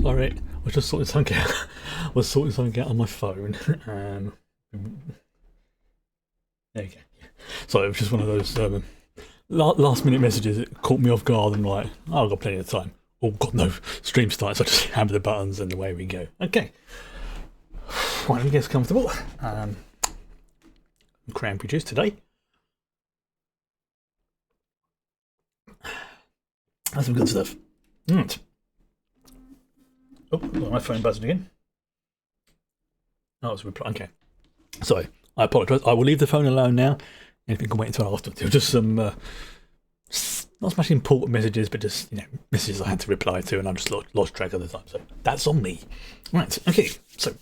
Sorry, I was just sorting something out. I was sorting something out on my phone. There you go. So it was just one of those last minute messages. It caught me off guard and like, oh, I've got plenty of time. Oh God, no, stream starts. So I just hammer the buttons and away we go. Okay. Right, let me get comfortable. Cranberry juice today. That's some good stuff. Right. Oh, got my phone buzzing again. Oh, it's a reply. Okay. Sorry, I apologise. I will leave the phone alone now. Anything can wait until after. There were just some not so much important messages, but just messages I had to reply to, and I just lost track of the time. So that's on me. Right. Okay. So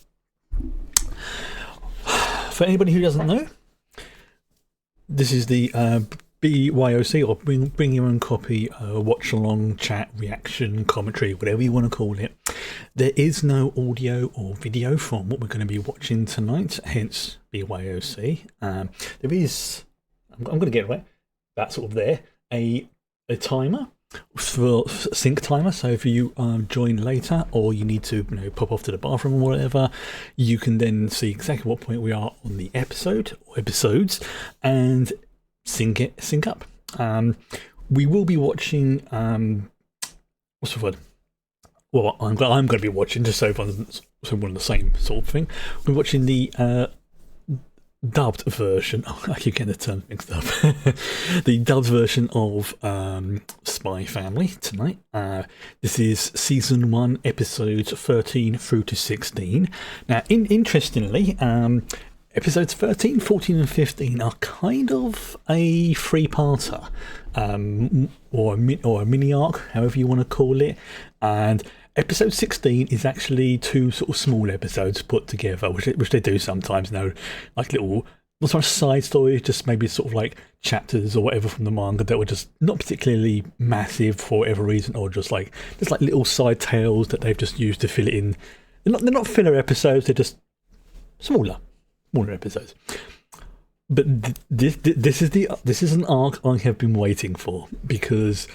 for anybody who doesn't know, this is the BYOC, or bring your own copy, watch along, chat, reaction, commentary, whatever you want to call it. There is no audio or video from what we're going to be watching tonight, hence BYOC. There is, I'm going to get away, that's sort of there, a timer for sync timer. So if you join later, or you need to pop off to the bathroom or whatever, you can then see exactly what point we are on the episode or episodes and sync up. We will be watching what's the word? Well, I'm going to be watching, just so everyone's on the same sort of thing. We're watching the dubbed version. Oh, I keep getting the term mixed up. The dubbed version of Spy Family tonight. This is season 1, episodes 13 through to 16. Now, interestingly, episodes 13, 14 and 15 are kind of a three-parter, or a mini arc, however you want to call it. And episode 16 is actually 2 sort of small episodes put together, which they do sometimes, like little, not so much side stories, just maybe sort of like chapters or whatever from the manga that were just not particularly massive for whatever reason, or just like little side tales that they've just used to fill it in. They're not filler episodes, they're just smaller episodes. But this is an arc I have been waiting for, because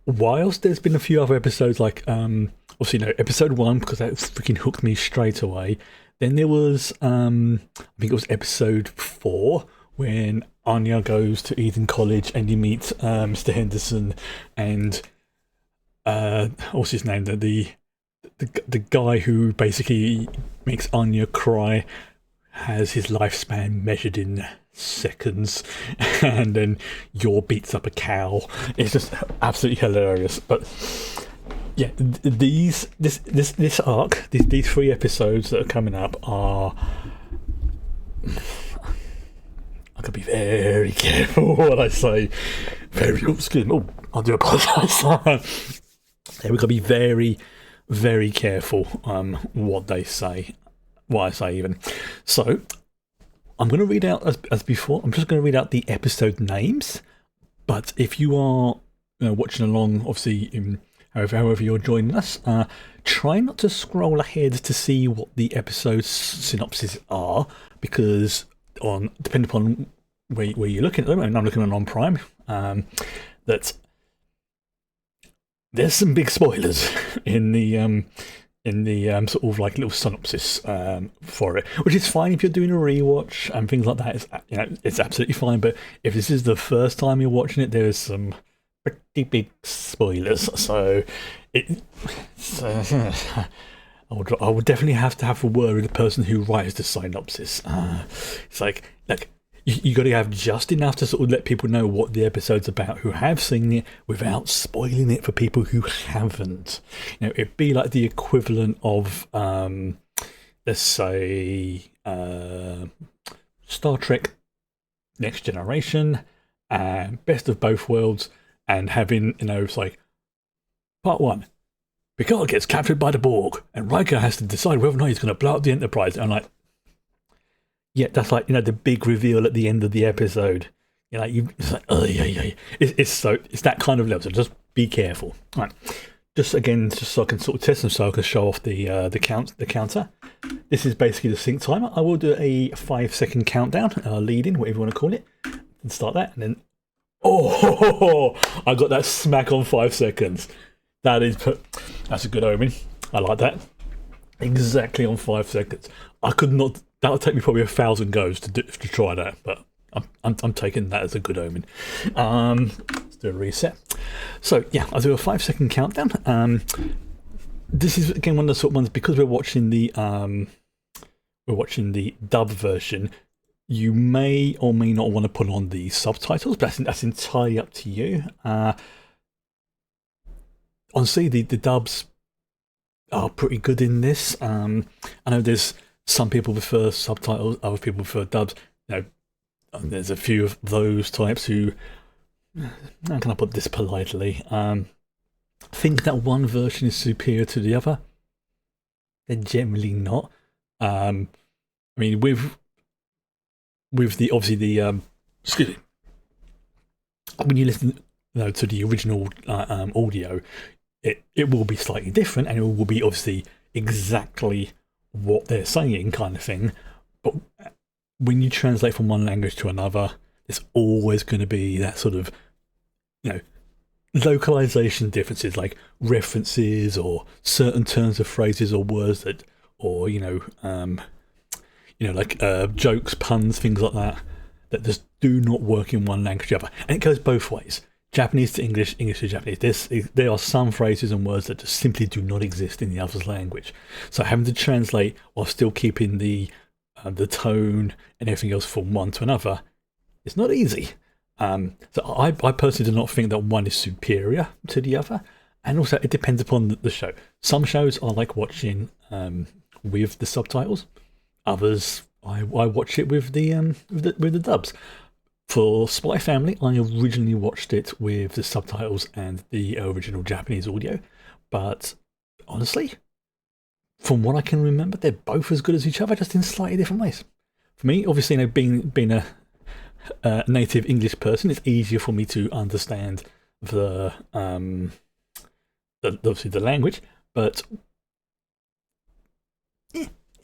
whilst there's been a few other episodes, like obviously episode 1, because that freaking hooked me straight away. Then there was I think it was episode 4, when Anya goes to Eden College and you meet Mr. Henderson and what's his name, the guy who basically makes Anya cry, has his lifespan measured in seconds, and then Yor beats up a cow. It's just absolutely hilarious. But yeah, this arc, these 3 episodes that are coming up are, I could be very careful what I say. Very excuse me. Oh, I do apologise. Yeah, we've got to be very, very careful what I say even. So I'm going to read out, as before, I'm just going to read out the episode names. But if you are watching along, obviously, however you're joining us, try not to scroll ahead to see what the episode synopses are, because depending upon where you're looking at them, and I'm looking on Prime, that there's some big spoilers in the sort of like little synopsis for it, which is fine if you're doing a rewatch and things like that. It's absolutely fine. But if this is the first time you're watching it, there's some pretty big spoilers. So I would definitely have to have a word with the person who writes the synopsis. It's like, look, you got to have just enough to sort of let people know what the episode's about who have seen it, without spoiling it for people who haven't. It'd be like the equivalent of, let's say, Star Trek Next Generation, Best of Both Worlds, and having, it's like, part 1, Picard gets captured by the Borg, and Riker has to decide whether or not he's going to blow up the Enterprise. And I'm like, yeah, that's like, the big reveal at the end of the episode. It's like, oh yeah. It's that kind of level. So just be careful. All right. Just so I can sort of test them, so I can show off the counter. This is basically the sync timer. I will do a 5-second countdown, lead in, whatever you want to call it, and start that, and then I got that smack on 5 seconds. That's a good omen. I like that. Exactly on 5 seconds. I could not. That would take me probably 1,000 goes to try that, but I'm taking that as a good omen. Let's do a reset. So yeah, I'll do a 5 second countdown. This is again one of the sort of ones, because we're watching the dub version. You may or may not want to put on the subtitles, but that's entirely up to you. Honestly, the dubs are pretty good in this. I know there's some people prefer subtitles, other people prefer dubs. There's a few of those types who, how can I put this politely, think that one version is superior to the other. They're generally not. I mean, with the obviously the excuse me, when you listen to the original audio, it will be slightly different, and it will be obviously exactly what they're saying, kind of thing. But when you translate from one language to another, there's always going to be that sort of, localization differences, like references or certain turns of phrases or words that, or like jokes, puns, things like that just do not work in one language or the other. And it goes both ways. Japanese to English, English to Japanese. There are some phrases and words that just simply do not exist in the other's language. So having to translate while still keeping the tone and everything else from one to another is not easy. So I personally do not think that one is superior to the other. And also it depends upon the show. Some shows I like watching with the subtitles. Others I watch it with the dubs. For Spy Family, I originally watched it with the subtitles and the original Japanese audio, but honestly, from what I can remember, they're both as good as each other, just in slightly different ways. For me, obviously, being a native English person, it's easier for me to understand obviously the language, but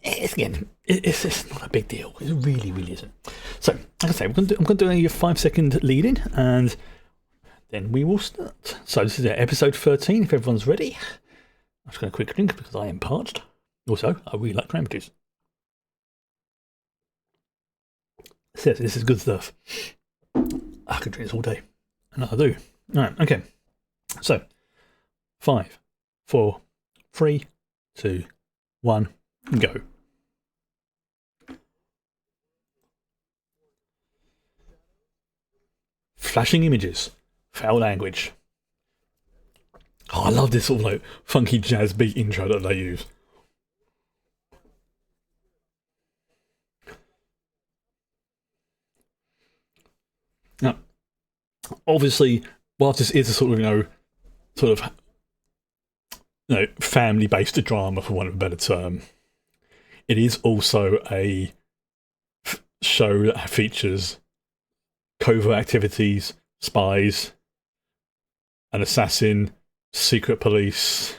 it's not a big deal. It really, really isn't. So, like I say, I'm going to do a 5 second lead in, and then we will start. So this is episode 13. If everyone's ready, I'm just going to quick drink because I am parched. Also, I really like cranberry juice. Yes, this is good stuff. I could drink this all day, and I do. All right, okay. So, 5, 4, 3, 2, 1, go. Flashing images, foul language. Oh, I love this sort of like funky jazz beat intro that they use. Now, obviously, whilst this is a sort of family-based drama, for want of a better term, it is also a show that features covert activities, spies, an assassin, secret police.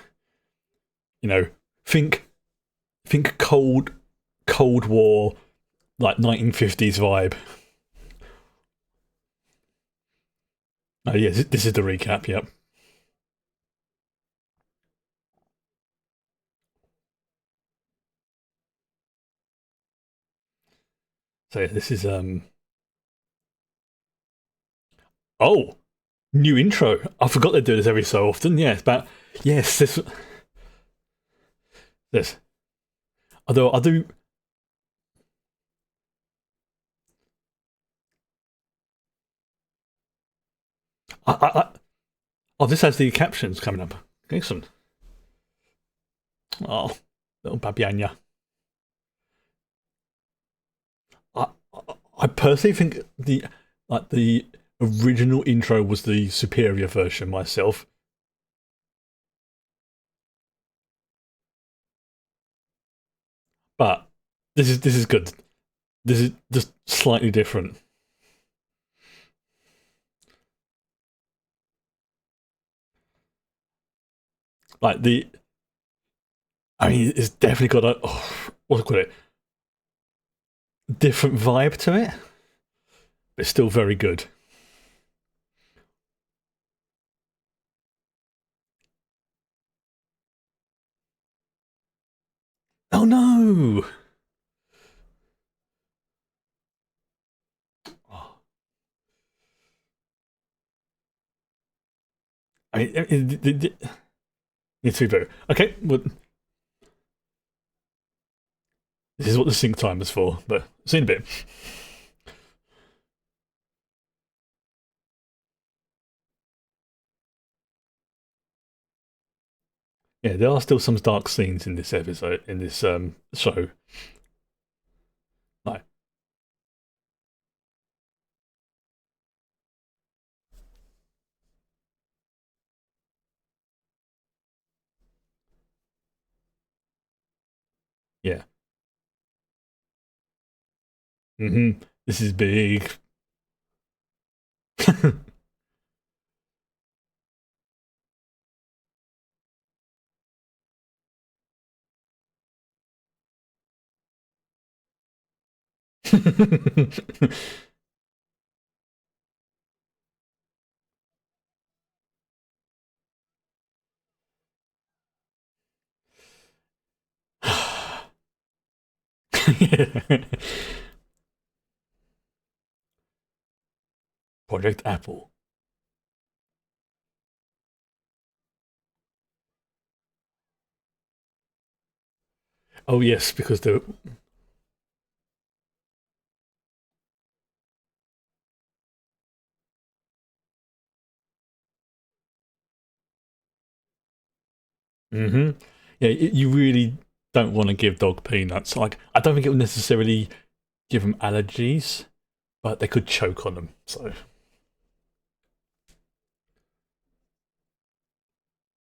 Think Cold War, like 1950s vibe. Oh yes, this is the recap. Yep. So yeah, this is oh, new intro. I forgot they do this every so often. Yeah, it's about this. Although I do. Oh, this has the captions coming up. Excellent. Oh, little Babianya. I personally think the original intro was the superior version myself. But this is good. This is just slightly different. Like it's definitely got a what's it called it? Different vibe to it. But it's still very good. Oh no! Oh, I mean, it's too bad. Okay, well, this is what the sync timer's for, but see in a bit. Yeah, there are still some dark scenes in this episode, in this show. Like, yeah. This is big. Project Apple. Oh yes, because the hmm yeah, you really don't want to give dog peanuts. Like, I don't think it would necessarily give them allergies, but they could choke on them. So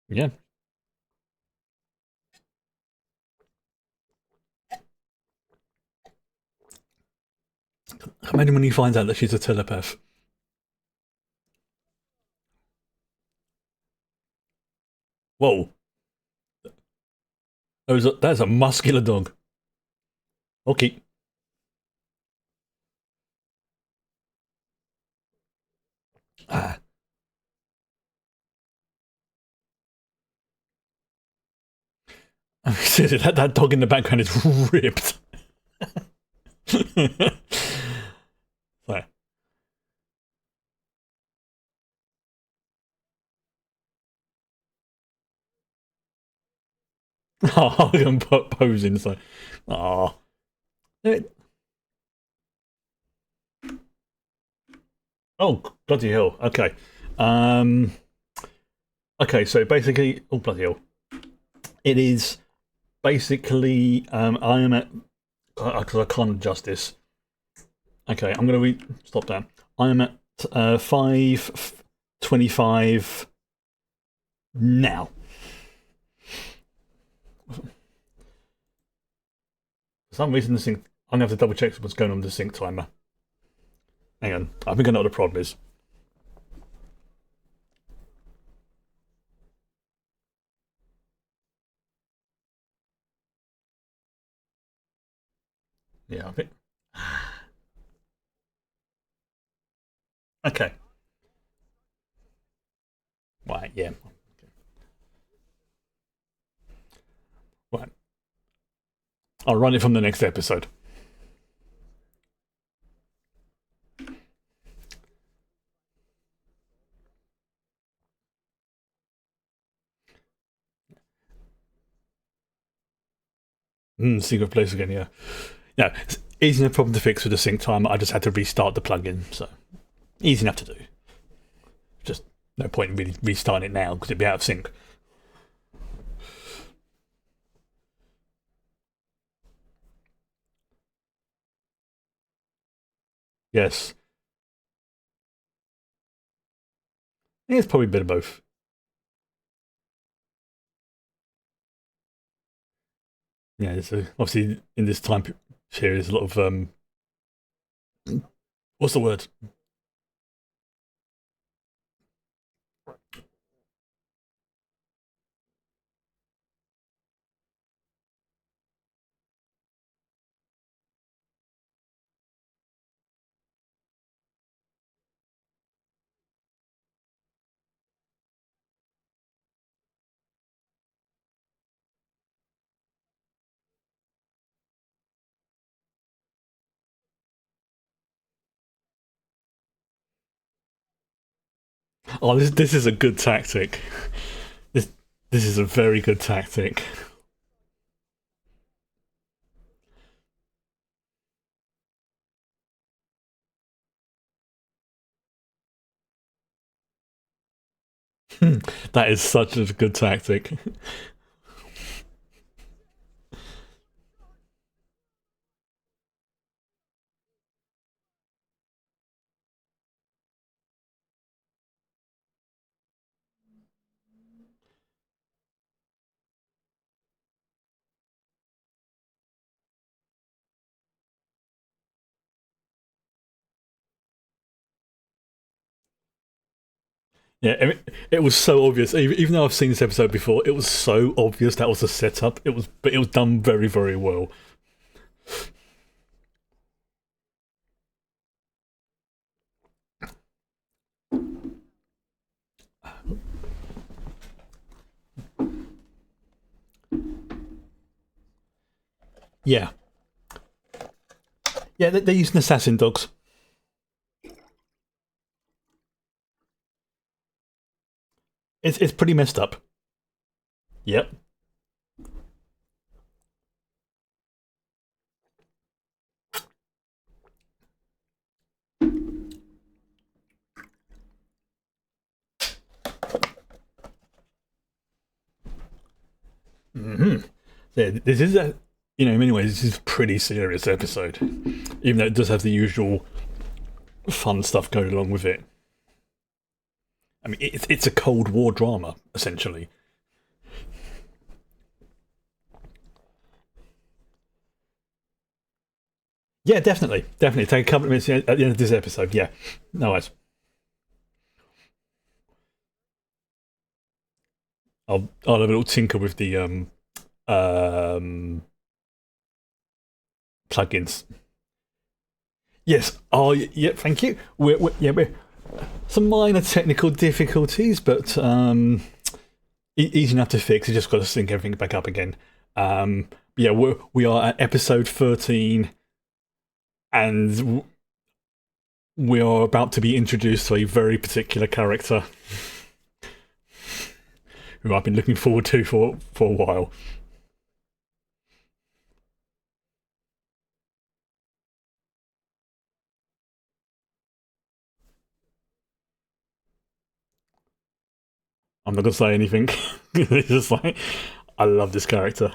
yeah, imagine when he finds out that she's a telepath. Whoa, that's a muscular dog. Okay. Ah, that dog in the background is ripped. Like, oh, I'm posing. So, oh, oh, bloody hell. Okay. Um, okay, so basically, oh, bloody hell. It is basically, I am at, because I can't adjust this. Okay, I'm going to stop that. I am at 5:25 now. For some reason, the sync, I'm going to have to double check what's going on with the sync timer. Hang on, I think I know what the problem is. Yeah, I think. Okay, right, yeah. Right, I'll run it from the next episode. Secret place again, yeah. Yeah, it's easy enough problem to fix with the sync timer. I just had to restart the plugin, so easy enough to do. Just no point in really restarting it now because it'd be out of sync. Yes, yeah, it's probably a bit of both. Yeah, so obviously in this time period, there's a lot of what's the word? Oh, this is a good tactic. This this is a very good tactic. That is such a good tactic. Yeah, it was so obvious. Even though I've seen this episode before, it was so obvious that was a setup. But it was done very, very well. Yeah, yeah, they're using assassin dogs. It's pretty messed up. Yep. Hmm. Yeah, this is a in many ways this is a pretty serious episode, even though it does have the usual fun stuff going along with it. I mean, it's a Cold War drama essentially. Yeah, definitely, definitely. Take a couple of minutes at the end of this episode. Yeah, no worries. I'll have a little tinker with the um plugins. Yes. Oh, yeah. Thank you. We're some minor technical difficulties, but easy enough to fix. You just got to sync everything back up again. Yeah, we are at episode 13, and we are about to be introduced to a very particular character who I've been looking forward to for a while. I'm not gonna say anything. It's just like I love this character.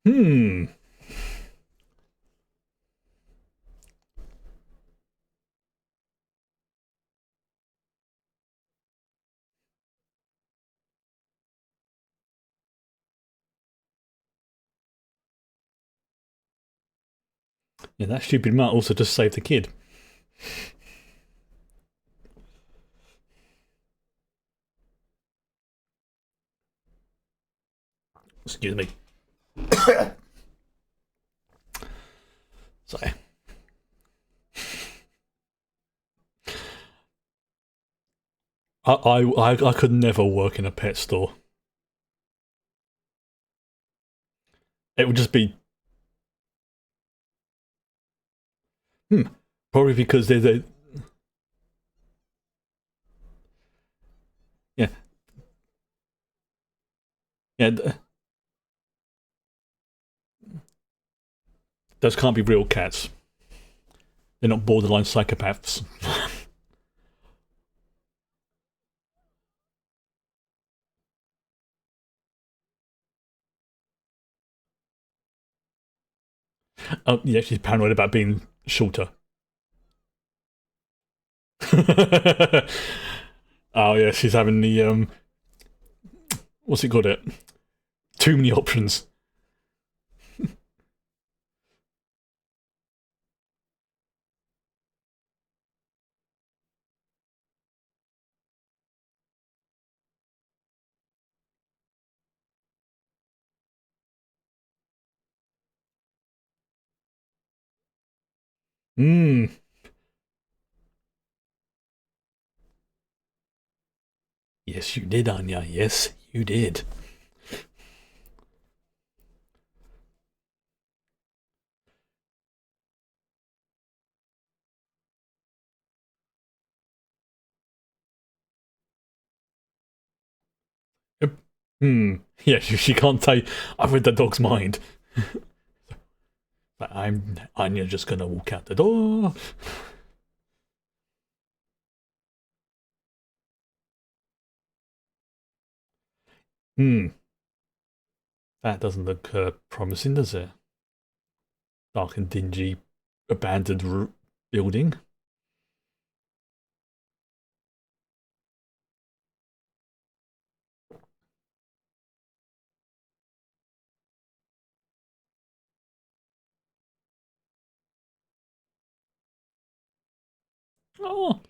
Hmm. Yeah, that stupid mutt also just saved the kid. Excuse me. Sorry. I could never work in a pet store. It would just be hmm. Probably because there's a yeah yeah those can't be real cats. They're not borderline psychopaths. Oh yeah, she's paranoid about being shorter. Oh yeah, she's having the what's it called? It too many options. Hmm. Yes, you did, Anya. Yes, you did. Yep. Hmm. Yeah, she can't say, I've read the dog's mind. But I'm Anya just gonna walk out the door. Hmm. That doesn't look promising, does it? Dark and dingy, abandoned building. Oh,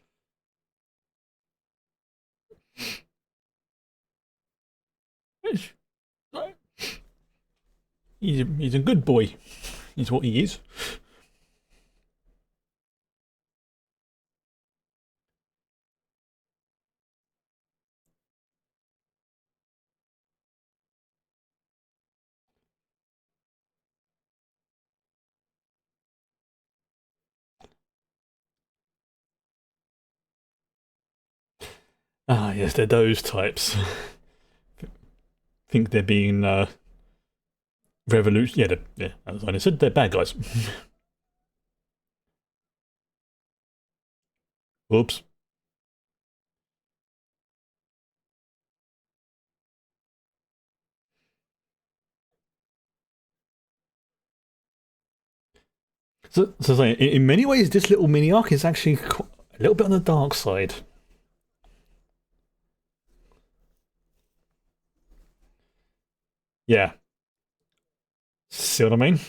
he's, he's a good boy. He's what he is. Ah, yes, they're those types. Think they're being revolution. Yeah, yeah, as I said, they're bad guys. Oops. So in many ways, this little mini arc is actually a little bit on the dark side. Yeah, see what I mean?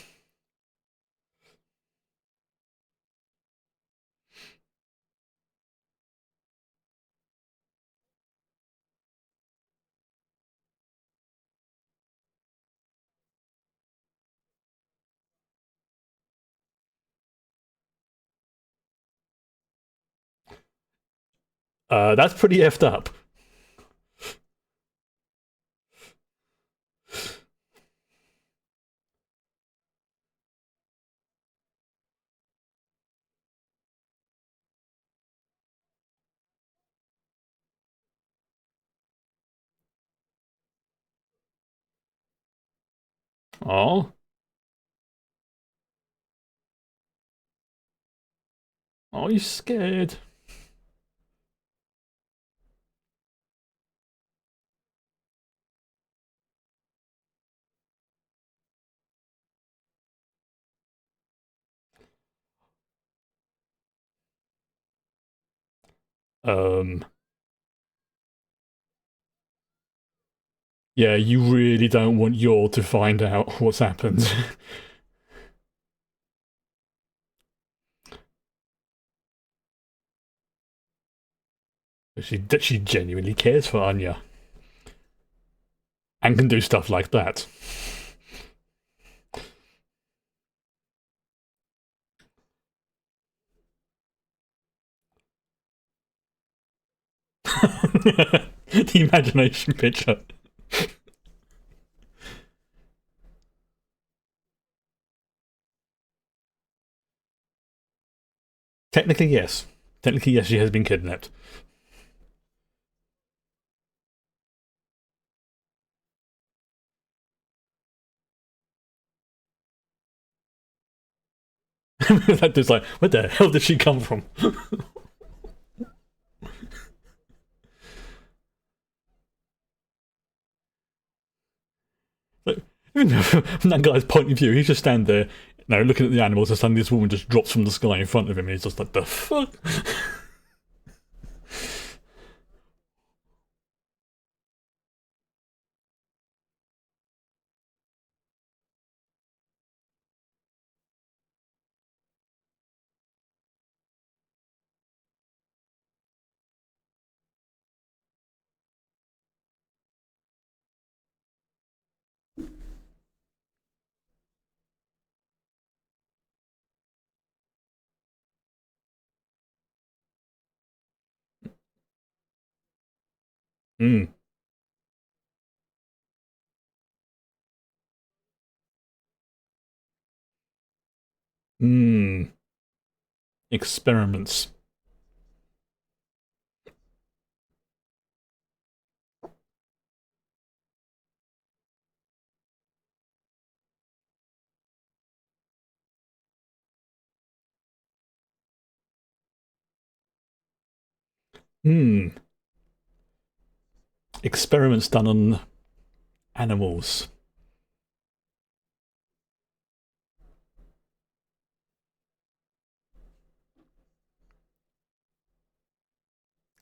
That's pretty effed up. Oh, oh, you scared? Um, yeah, you really don't want Yor to find out what's happened. She genuinely cares for Anya and can do stuff like that. The imagination picture. Technically, yes. Technically, yes, she has been kidnapped. That dude's like, where the hell did she come from? Like, from that guy's point of view, he's just standing there, looking at the animals, and suddenly this woman just drops from the sky in front of him, and he's just like, the fuck? Mm. Mm. Experiments. Mm. Experiments done on animals.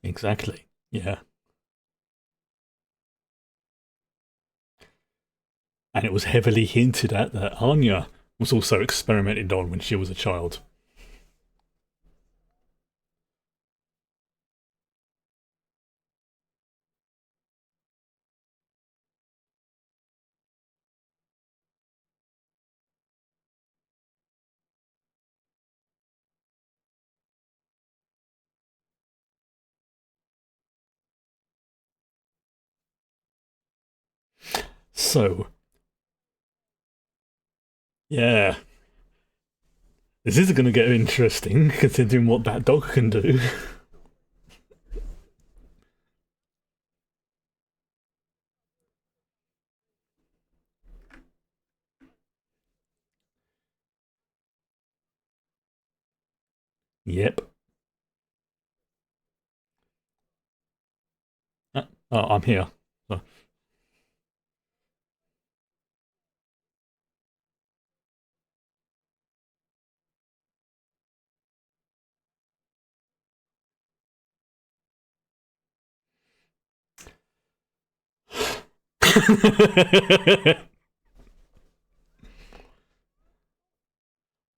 Exactly. Yeah. And it was heavily hinted at that Anya was also experimented on when she was a child. So, yeah, this is going to get interesting considering what that dog can do. Yep. Oh, I'm here. So-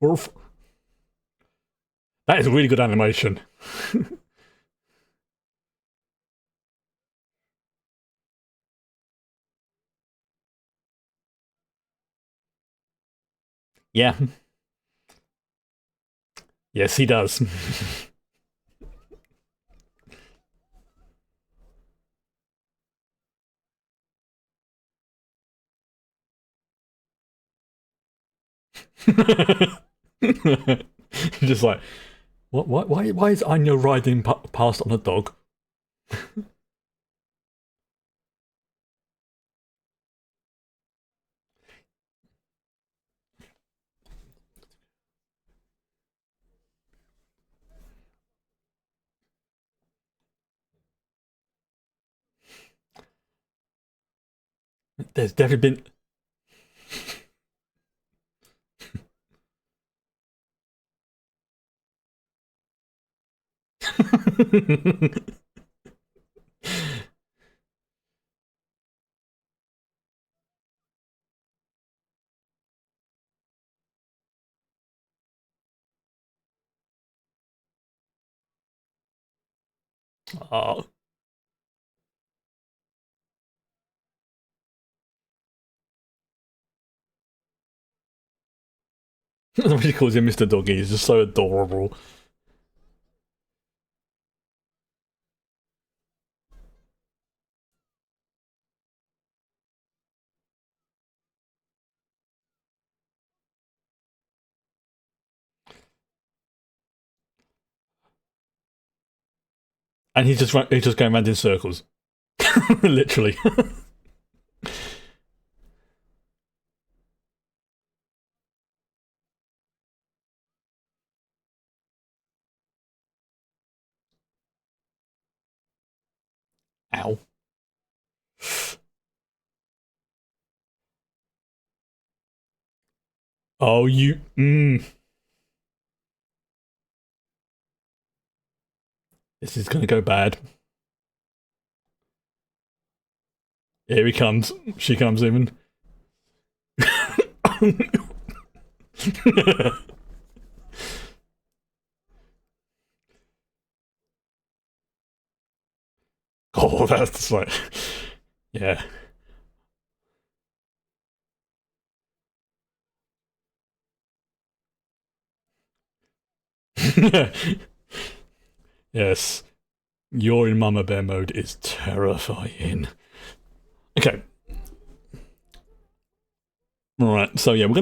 Wolf. That is really good animation. Yeah. Yes, he does. Just like, what? Why is Anya riding past on a dog? There's definitely been. Oh, when she calls him Mr. Doggy, he's just so adorable. And he's just going around in circles, literally. Ow. Oh, you. This is gonna go bad. Here he comes. She comes in. Oh, that's like, yeah. Yes. You're in Mama Bear mode is terrifying. Okay. Alright, so yeah, we're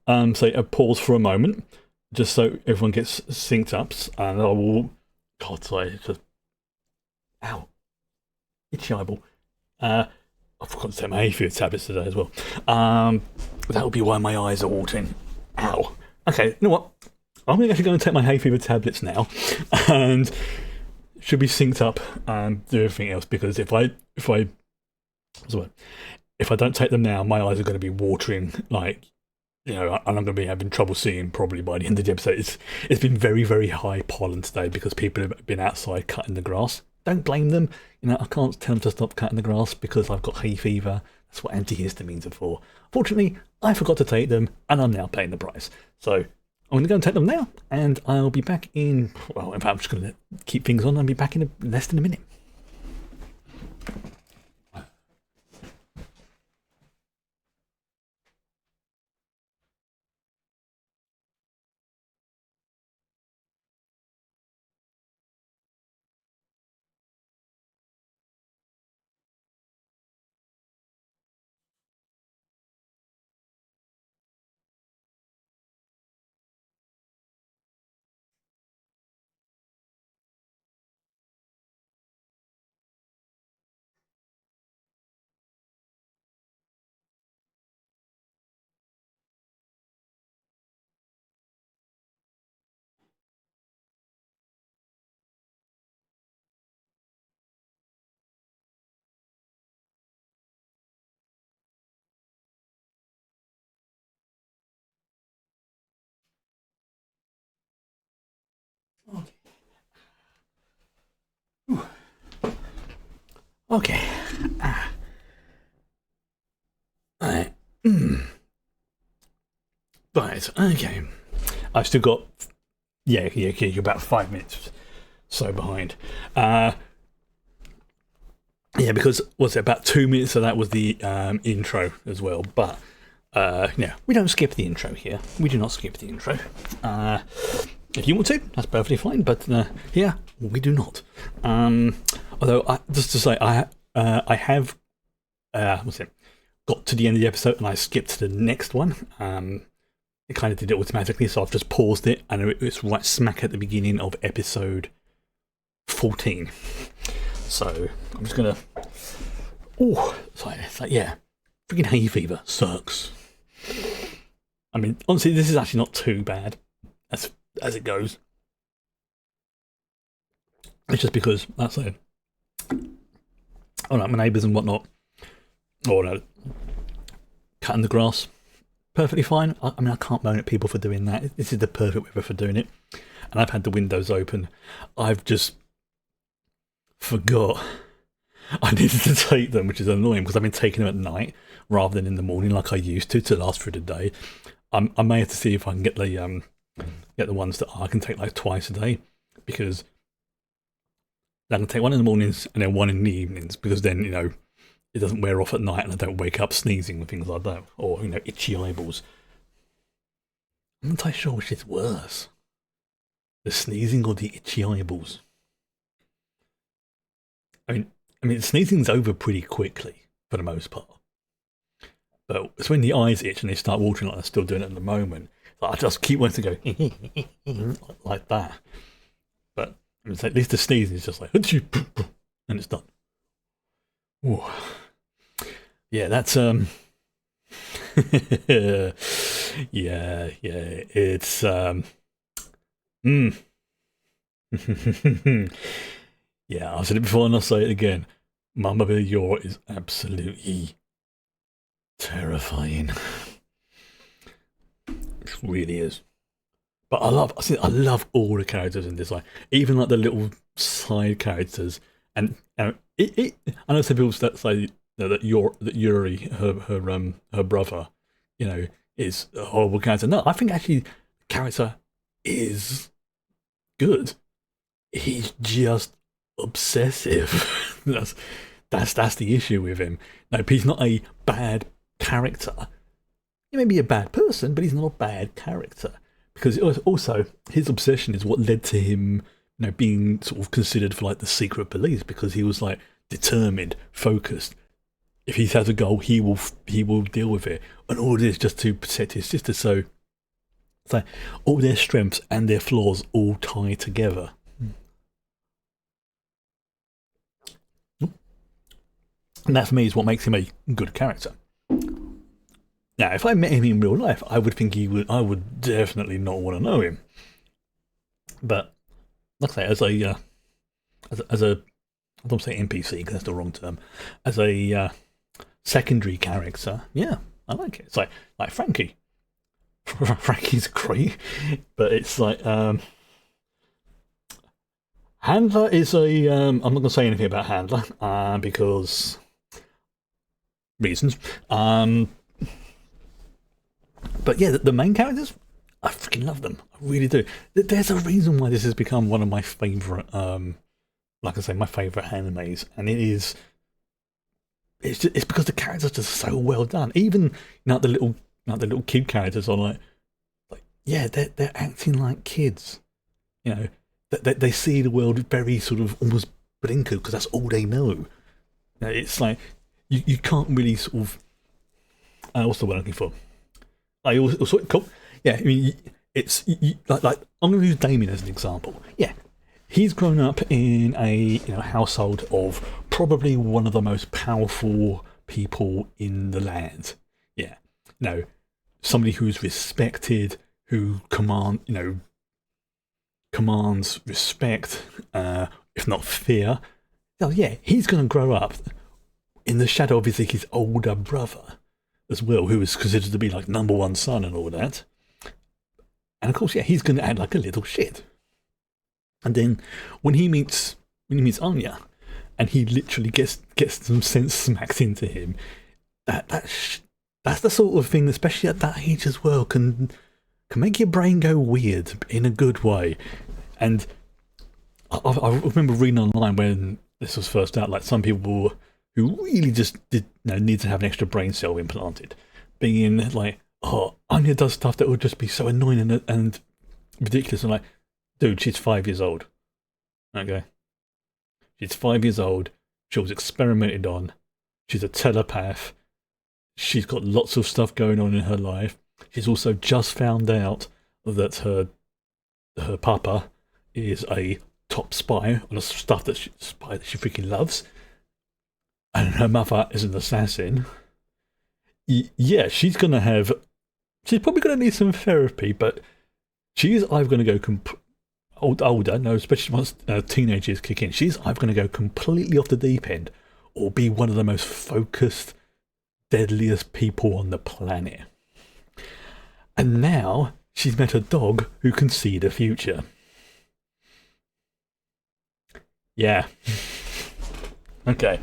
gonna say a pause for a moment, just so everyone gets synced up, and I will God sorry, just ow. Itchy eyeball. I forgot to take my hay fever tablets today as well. That would be why my eyes are watering. Ow. Okay, you know what? I'm going to actually go and take my hay fever tablets now, and should be synced up and do everything else. Because if I don't take them now, my eyes are going to be watering, like, you know, and I'm going to be having trouble seeing probably by the end of the episode. It's been very, very high pollen today because people have been outside cutting the grass. Don't blame them. You know, I can't tell them to stop cutting the grass because I've got hay fever. That's what antihistamines are for. Fortunately, I forgot to take them, and I'm now paying the price. So I'm going to go and take them now, and I'll be back in. Well, in fact, I'm just going to keep things on and be back in less than a minute. Okay. Right. Right. Okay. I've still got yeah, you're about 5 minutes so behind. Yeah, because what's it, about 2 minutes of that was the intro as well. But yeah, we don't skip the intro here. We do not skip the intro. If you want to, that's perfectly fine. But yeah, we do not. Although, just to say, I have got to the end of the episode and I skipped to the next one. It kind of did it automatically, so I've just paused it, and it's right smack at the beginning of episode 14. So I'm just gonna. Oh, it's like yeah, freaking hay fever sucks. I mean, honestly, this is actually not too bad as it goes. It's just because that's it. Oh no, my neighbours and whatnot. Oh no, cutting the grass. Perfectly fine. I mean, I can't moan at people for doing that. This is the perfect weather for doing it. And I've had the windows open. I've just forgot I needed to take them, which is annoying because I've been taking them at night rather than in the morning like I used to last through the day. I may have to see if I can get the ones that I can take like twice a day, because I can take one in the mornings and then one in the evenings, because then, you know, it doesn't wear off at night and I don't wake up sneezing and things like that, or, you know, itchy eyeballs. I'm not entirely sure which is worse, the sneezing or the itchy eyeballs. I mean, sneezing's over pretty quickly for the most part, but it's when the eyes itch and they start watering, like I'm still doing it at the moment. Like, I just keep wanting to go like that. But I mean, at least the sneezing is just like and it's done. Ooh. Yeah, that's yeah, it's yeah, I've said it before and I'll say it again. Mama Bear Yor is absolutely terrifying. It really is. But I love all the characters in this, like even like the little side characters. And I know some people that say that Yuri, her brother, you know, is a horrible character. No, I think actually the character is good. He's just obsessive. that's the issue with him. No, he's not a bad character. He may be a bad person, but he's not a bad character, because also his obsession is what led to him being sort of considered for like the secret police because he was like determined, focused. If he has a goal, he will deal with it, and all this just to protect his sister. So it's like all their strengths and their flaws all tie together. And that for me is what makes him a good character. Now, if I met him in real life, I would think I would definitely not want to know him. But like I say, as a I don't say NPC because that's the wrong term. As a secondary character, yeah, I like it. It's like Frankie. Frankie's great, but it's like Handler is a. I'm not going to say anything about Handler because reasons. But yeah, the main characters, I freaking love them. I really do. There's a reason why this has become one of my favourite, like I say, my favourite animes, and it's because the characters are just so well done. Even the little kid characters are like yeah, they're acting like kids. They see the world very sort of almost blinkered because that's all they know. It's like you can't really sort of what's the word I'm looking for? I also cool. Yeah, I mean it's like I'm going to use Damien as an example. Yeah, he's grown up in a household of probably one of the most powerful people in the land. Yeah, somebody who's respected, who commands respect, if not fear. Oh yeah, he's going to grow up in the shadow of his older brother as well, who is considered to be like number one son and all that. And of course, yeah, he's going to act like a little shit. And then when he meets Anya, and he literally gets some sense smacked into him, that's the sort of thing, especially at that age as well, can make your brain go weird in a good way. And I remember reading online when this was first out, like some people who really just need to have an extra brain cell implanted, being like, oh, Anya does stuff that would just be so annoying and ridiculous. And like, dude, she's 5 years old. Okay. She's 5 years old. She was experimented on. She's a telepath. She's got lots of stuff going on in her life. She's also just found out that her papa is a top spy on the stuff that she freaking loves. And her mother is an assassin. Yeah, she's probably going to need some therapy, but she's either going to go older, especially once teenage years kick in, she's either going to go completely off the deep end or be one of the most focused, deadliest people on the planet. And now she's met a dog who can see the future. Yeah. Okay.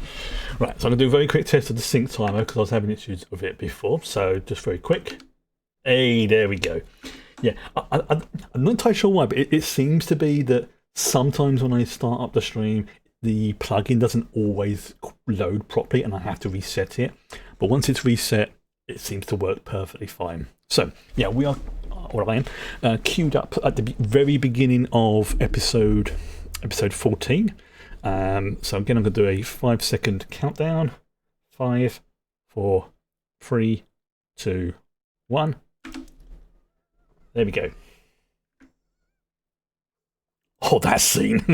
Right, so I'm going to do a very quick test of the sync timer because I was having issues with it before. So just very quick. Hey, there we go. Yeah, I'm not entirely sure why, but it seems to be that sometimes when I start up the stream, the plugin doesn't always load properly and I have to reset it. But once it's reset, it seems to work perfectly fine. So, yeah, we are, I am, queued up at the very beginning of episode 14. So again, I'm going to do a 5-second countdown. 5, 4, 3, 2, 1. There we go. Oh, that scene.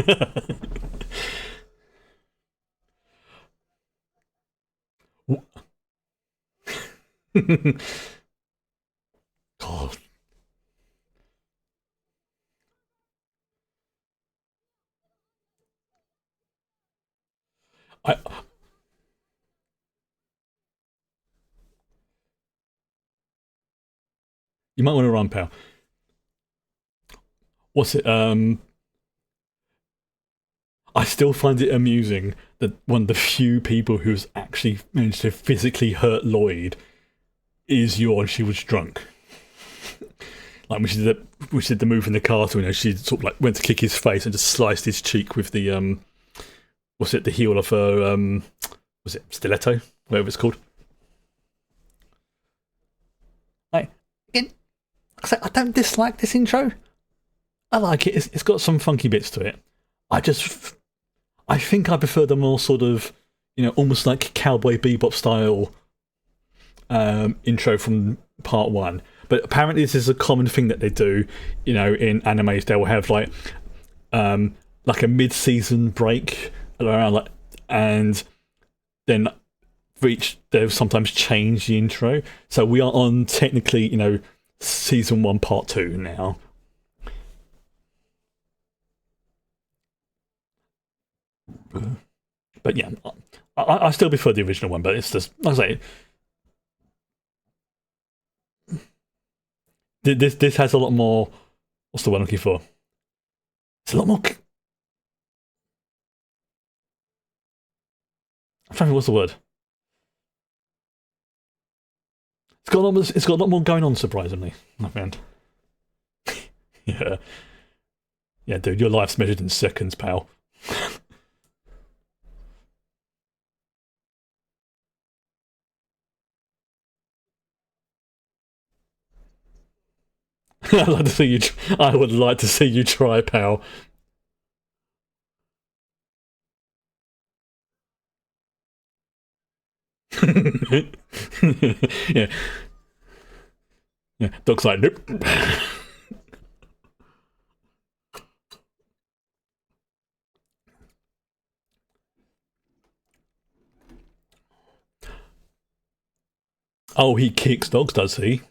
God. You might want to run, pal. What's it? I still find it amusing that one of the few people who's actually managed to physically hurt Lloyd is you, and she was drunk. Like when she did the move in the castle, she sort of like went to kick his face and just sliced his cheek with the the heel of her was it stiletto, whatever it's called. I don't dislike this intro. I like it. It's got some funky bits to it. I just I think I prefer the more sort of, almost like Cowboy Bebop style intro from part one. But apparently, this is a common thing that they do. In animes, they will have like a mid-season break around, and then for each they'll sometimes change the intro. So we are on technically, season one, part two now. But yeah, I still prefer the original one. But it's just, like I say, this has a lot more. What's the word I'm looking for? It's a lot more. I'm trying to think, what's the word? It's got a lot more going on. Surprisingly, I found. Yeah, yeah, dude, your life's measured in seconds, pal. I'd like to see you. I would like to see you try, pal. Yeah, yeah. Dog's like, nope. Oh, he kicks dogs, does he?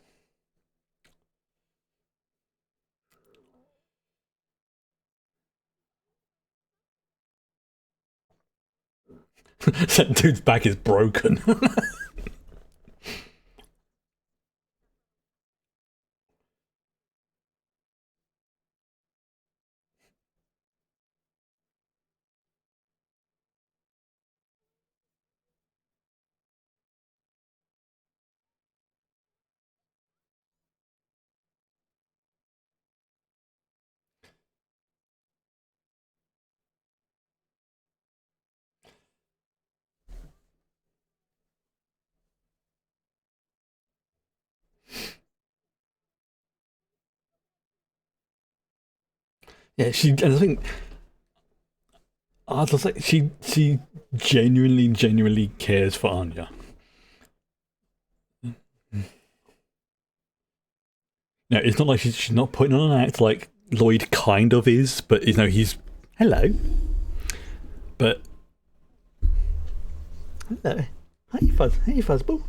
That dude's back is broken. Yeah, and I think I was like, she genuinely cares for Anya. No, it's not like she's not putting on an act like Lloyd kind of is, but he's hello. But hello, hey Fuzzball.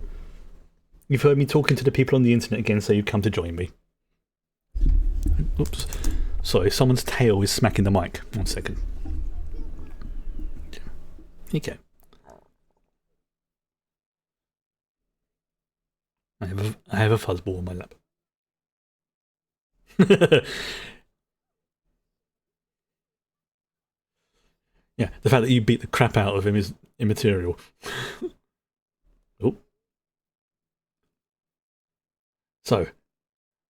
You've heard me talking to the people on the internet again, so you've come to join me. Oops, sorry, someone's tail is smacking the mic. 1 second. Okay. I have a fuzzball on my lap. Yeah, the fact that you beat the crap out of him is immaterial. Oh, so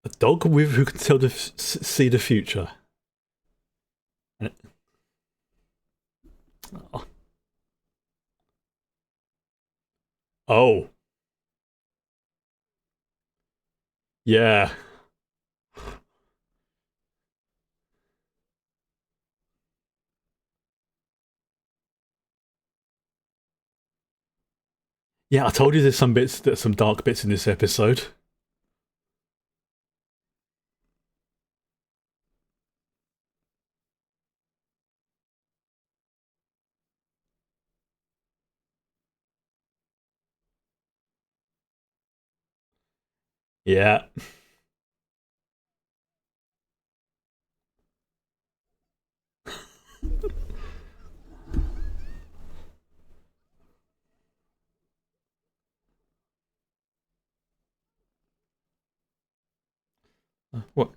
a dog with who can see the future. Oh, oh, yeah, yeah. I told you there's some dark bits in this episode. Yeah. What?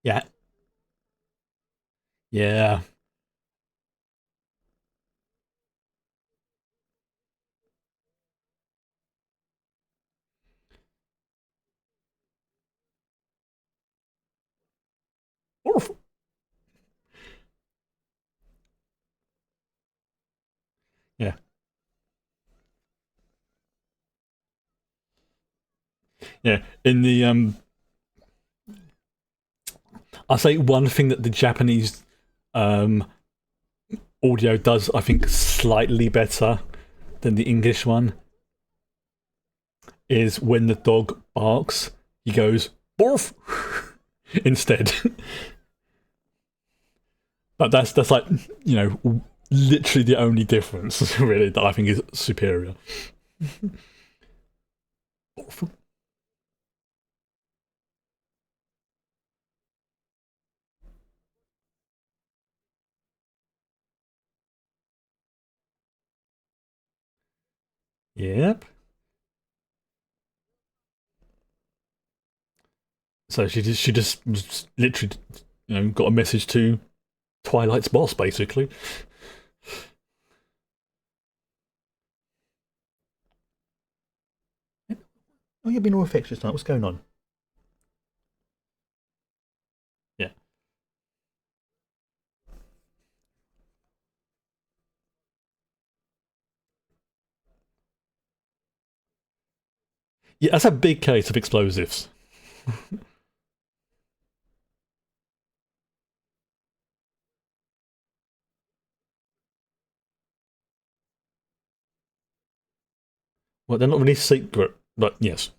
Yeah. Yeah. Oof. Yeah. Yeah. In the I'll say one thing that the Japanese um, audio does, I think, slightly better than the English one is when the dog barks, he goes "borf" instead. But that's like, literally the only difference really that I think is superior. Yep. So she just literally, got a message to Twilight's boss basically. Oh, you're being all affectionate tonight. What's going on? Yeah. Yeah, that's a big case of explosives. Well, they're not really secret, but yes.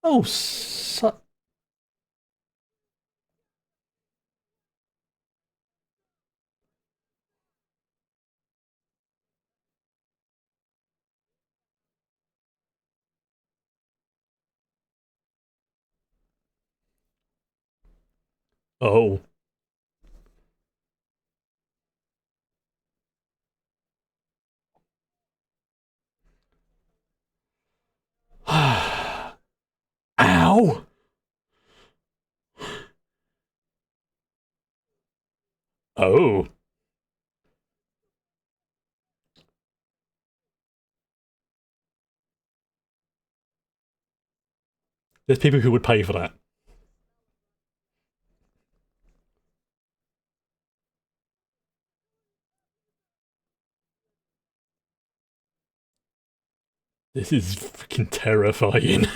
Oh, oh. Ow! Oh. There's people who would pay for that. This is freaking terrifying.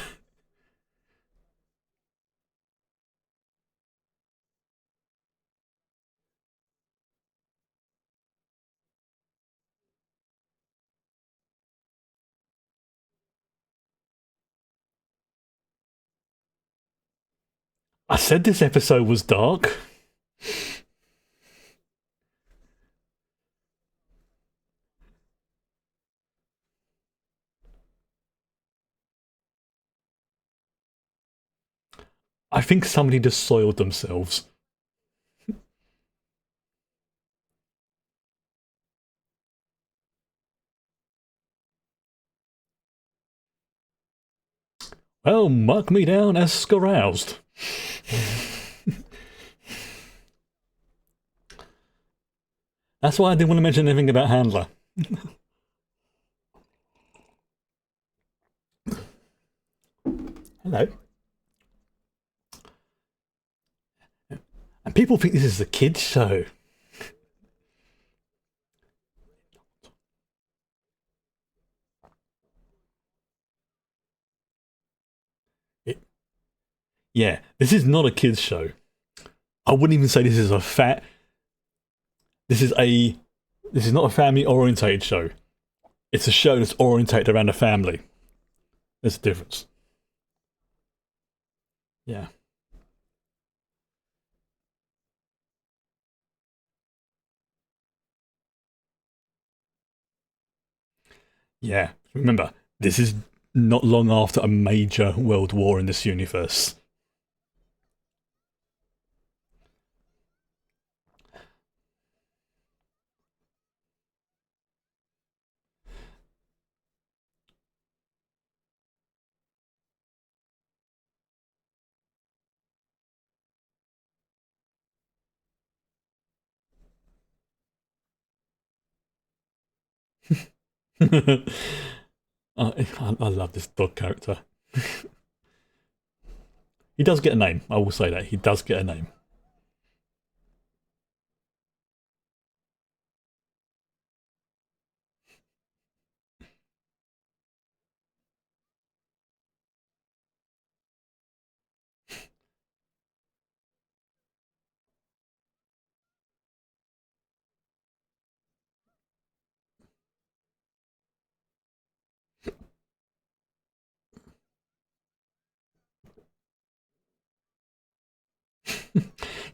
I said this episode was dark. I think somebody just soiled themselves. Well, mark me down as aroused. That's why I didn't want to mention anything about Handler. Hello. And people think this is a kids' show. It, yeah, this is not a kids' show. I wouldn't even say this is a fat. This is a. This is not a family-orientated show. It's a show that's orientated around a family. There's a difference. Yeah. Yeah. Remember, this is not long after a major world war in this universe. I love this dog character. He does get a name. I will say that he does get a name.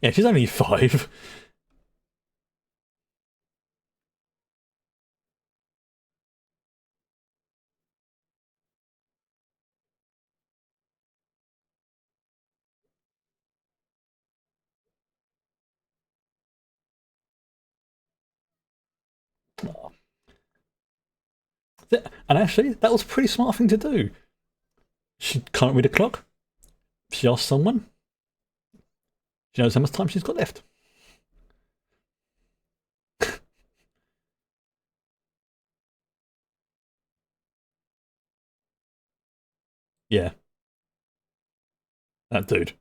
Yeah, she's only 5. And actually, that was a pretty smart thing to do. She can't read a clock. She asks someone. She knows how much time she's got left. Yeah, that dude.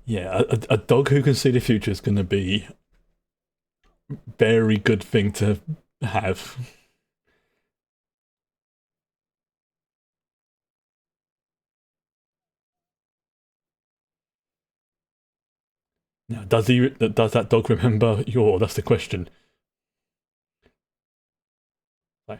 Yeah, a dog who can see the future is going to be a very good thing to have. Now, does that dog remember your? That's the question. So,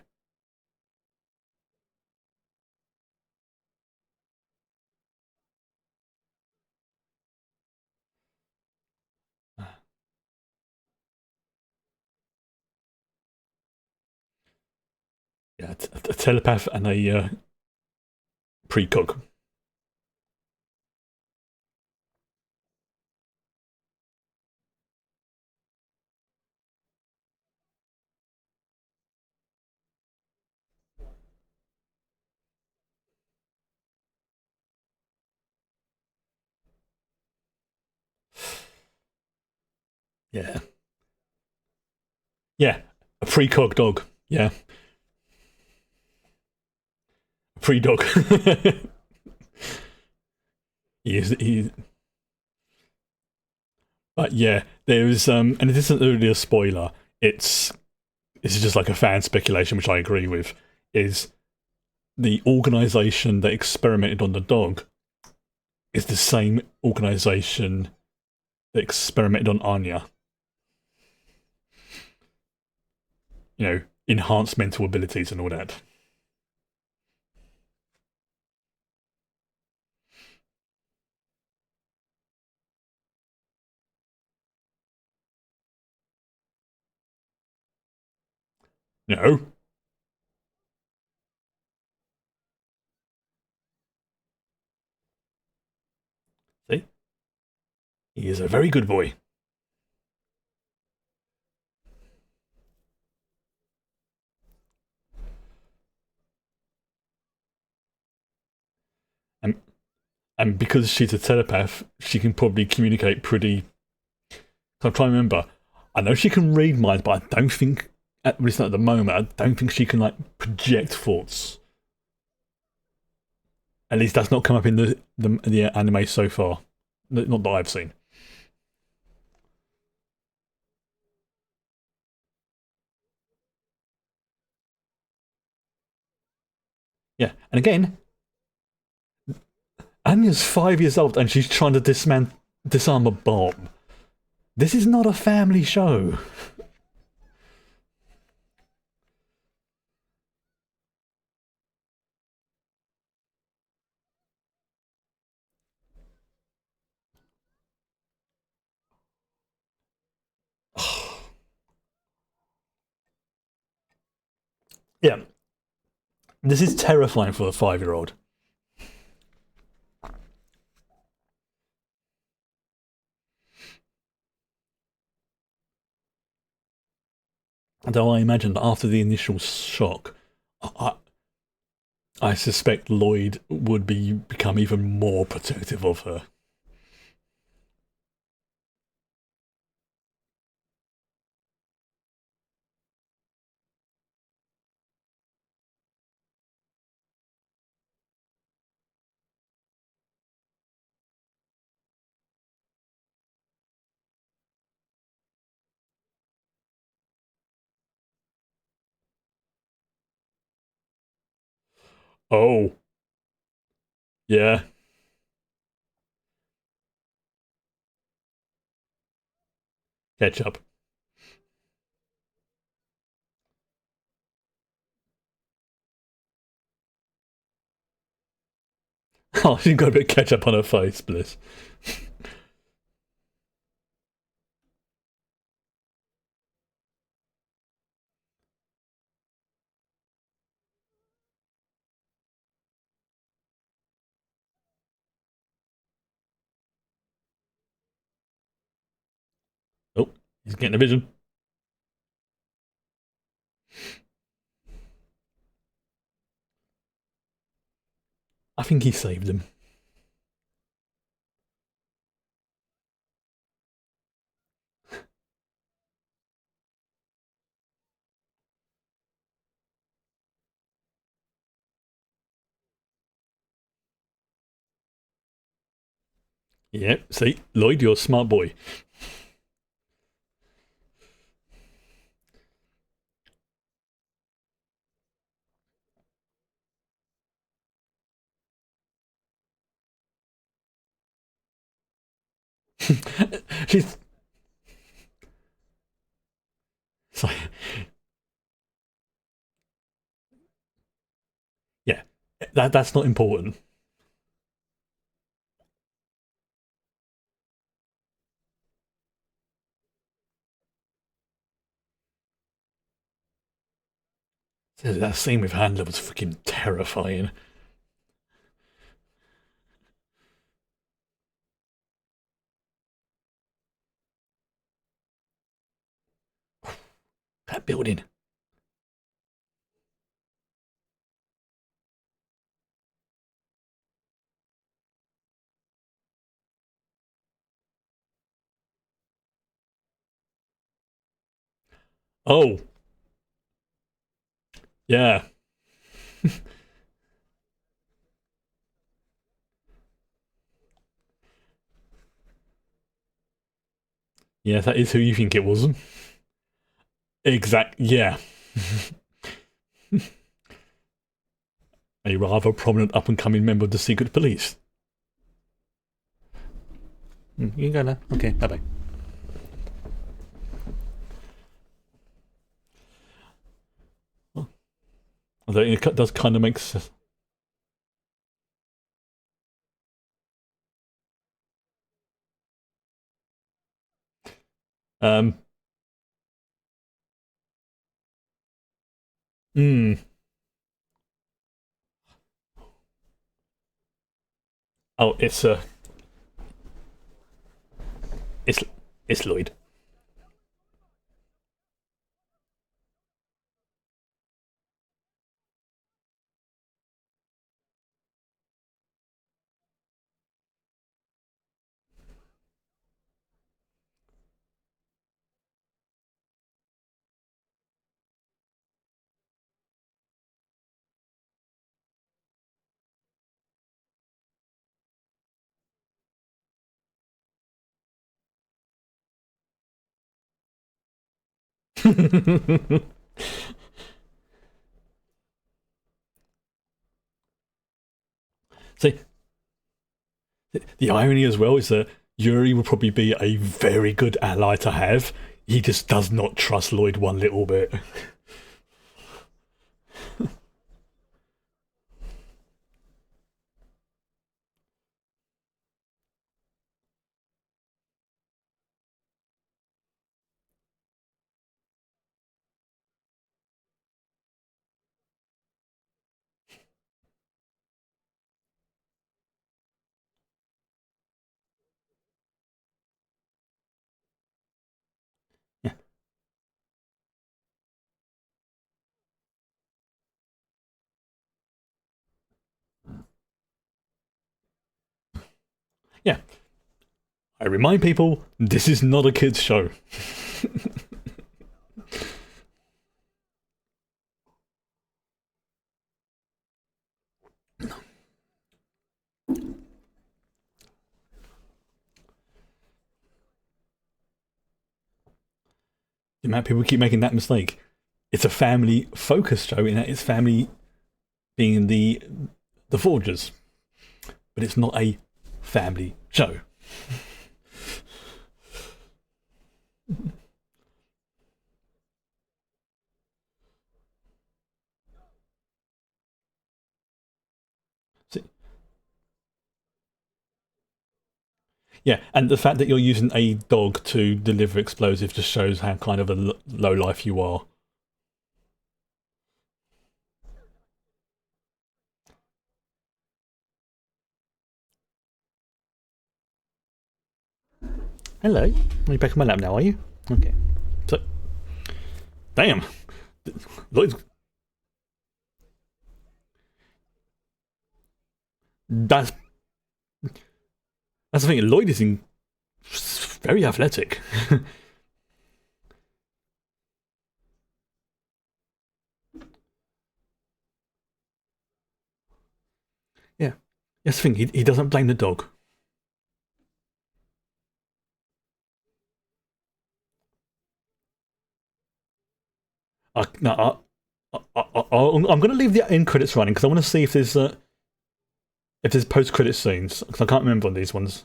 yeah, a telepath and a precog. Yeah, yeah, a precog dog. Yeah, a pre dog. He but yeah, there's and it isn't really a spoiler. It's just like a fan speculation, which I agree with. Is the organization that experimented on the dog is the same organization that experimented on Anya. You know, enhanced mental abilities and all that. No, see, he is a very good boy. And and because she's a telepath, she can probably communicate pretty. I'm trying to remember. I know she can read minds, but I don't think, at least not at the moment, I don't think she can like project thoughts. At least that's not come up in the anime so far. Not that I've seen. Yeah, and again, Anya's 5 years old and she's trying to disarm a bomb. This is not a family show. Yeah, this is terrifying for a 5-year-old. Though I imagine that after the initial shock, I, I suspect Lloyd would become even more protective of her. Oh, yeah. Ketchup. Oh, she's got a bit of ketchup on her face, bliss. Oh, he's getting a vision. I think he saved him. Yeah, see, Lloyd, you're a smart boy. She's so, yeah, that's not important. That scene with Handler was fucking terrifying. That building. Oh, yeah. Yeah, that is who you think it was. Exact. Yeah. A rather prominent up and coming member of the secret police. You go now. Okay, bye bye. Although it does kind of make sense. Um, mm, oh, it's it's Lloyd. See, the irony as well is that Yuri will probably be a very good ally to have. He just does not trust Lloyd one little bit. Yeah, yeah. I remind people, this is not a kids' show. The amount of people keep making that mistake. It's a family focused show in that it's family being the Forgers, but it's not a family show. Yeah, and the fact that you're using a dog to deliver explosives just shows how kind of a low life you are. Hello, are you back in my lap now, are you? Okay. So, damn. Lloyd's... That's the thing, Lloyd is very athletic. Yeah. That's the thing, he doesn't blame the dog. No, I'm going to leave the end credits running because I want to see if there's post credit scenes because I can't remember on these ones.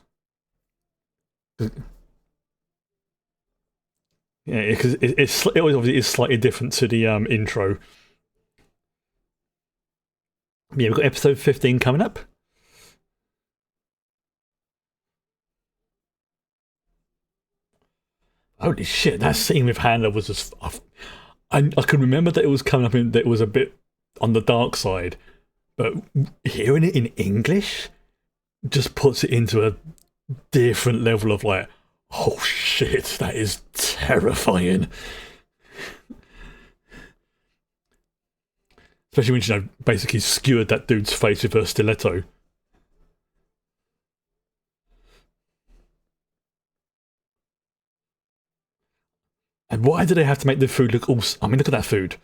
Yeah, because it obviously is slightly different to the intro. Yeah, we've got episode 15 coming up. Holy shit, that scene with Handler was just... I can remember that it was coming up and that it was a bit on the dark side, but hearing it in English just puts it into a different level of like, oh shit, that is terrifying. Especially when she basically skewered that dude's face with her stiletto. And why do they have to make the food look all... I mean, look at that food.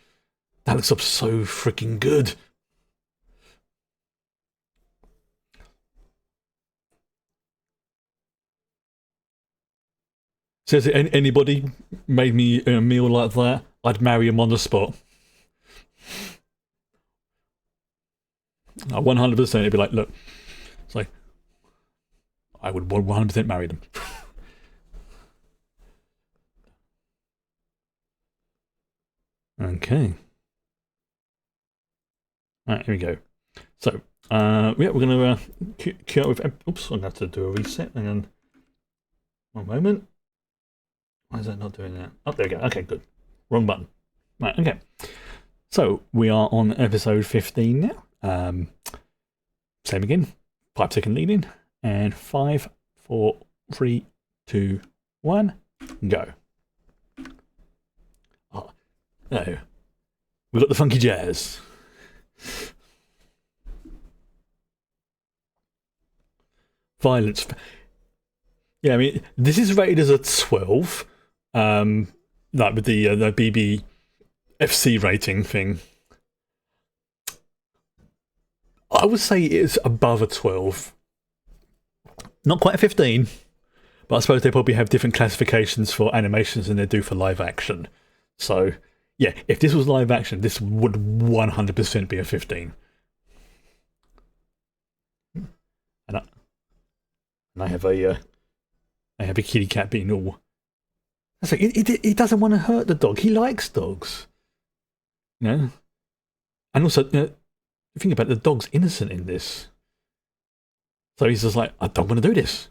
That looks up so freaking good. Says so anybody made me a meal like that, I'd marry him on the spot. 100%. It'd be like, look, it's like, I would 100% marry them. Okay. Alright, here we go. So, yeah, we're going to queue up with... Oops, I'm going to have to do a reset. And then... One moment. Why is that not doing that? Oh, there we go. Okay, good. Wrong button. Right, okay. So, we are on episode 15 now. Same again. 5 second lead in. And 5, 4, 3, 2, 1, go. Oh, no. We've got the funky jazz. Violence. Yeah, I mean, this is rated as a 12. Like with the BBFC rating thing. I would say it's above a 12. Not quite a 15, but I suppose they probably have different classifications for animations than they do for live action. So, yeah, if this was live action, this would 100% be a 15. And I have a kitty cat being all... I like, he doesn't want to hurt the dog. He likes dogs. You know? And also, you know, think about it, the dog's innocent in this. So he's just like, I don't want to do this.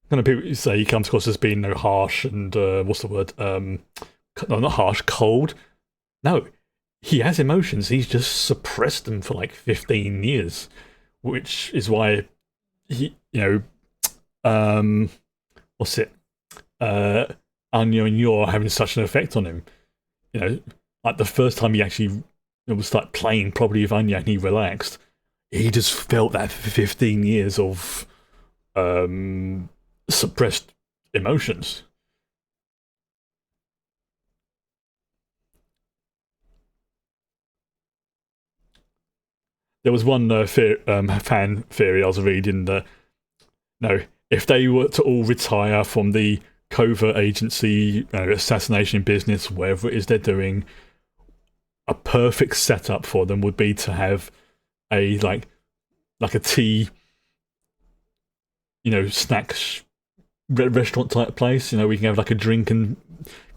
Kind of people say he comes across as being harsh and, what's the word? No, not harsh, cold. No, he has emotions. He's just suppressed them for like 15 years. Which is why he, you know, what's it? Anya and Yor having such an effect on him. You know, like the first time he actually was like playing probably with Anya and he relaxed, he just felt that 15 years of suppressed emotions. There was one fan theory I was reading that, no, if they were to all retire from the covert agency, assassination business, whatever it is they're doing, a perfect setup for them would be to have a like a tea, snack restaurant type place. We can have like a drink and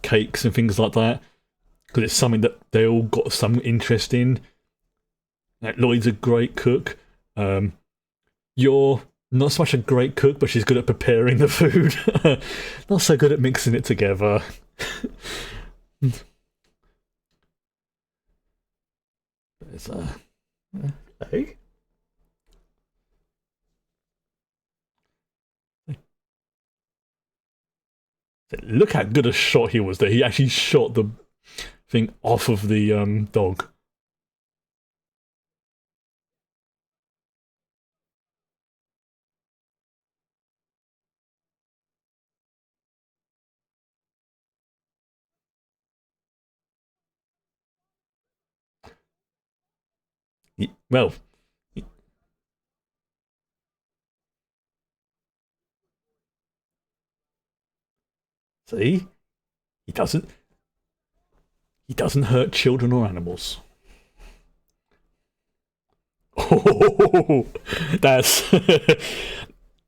cakes and things like that because it's something that they all got some interest in. Like Lloyd's a great cook. You're not so much a great cook, but she's good at preparing the food. Not so good at mixing it together. It's hey? Look how good a shot he was there. He actually shot the thing off of the dog. Well, see, he doesn't he doesn't hurt children or animals. Oh, that's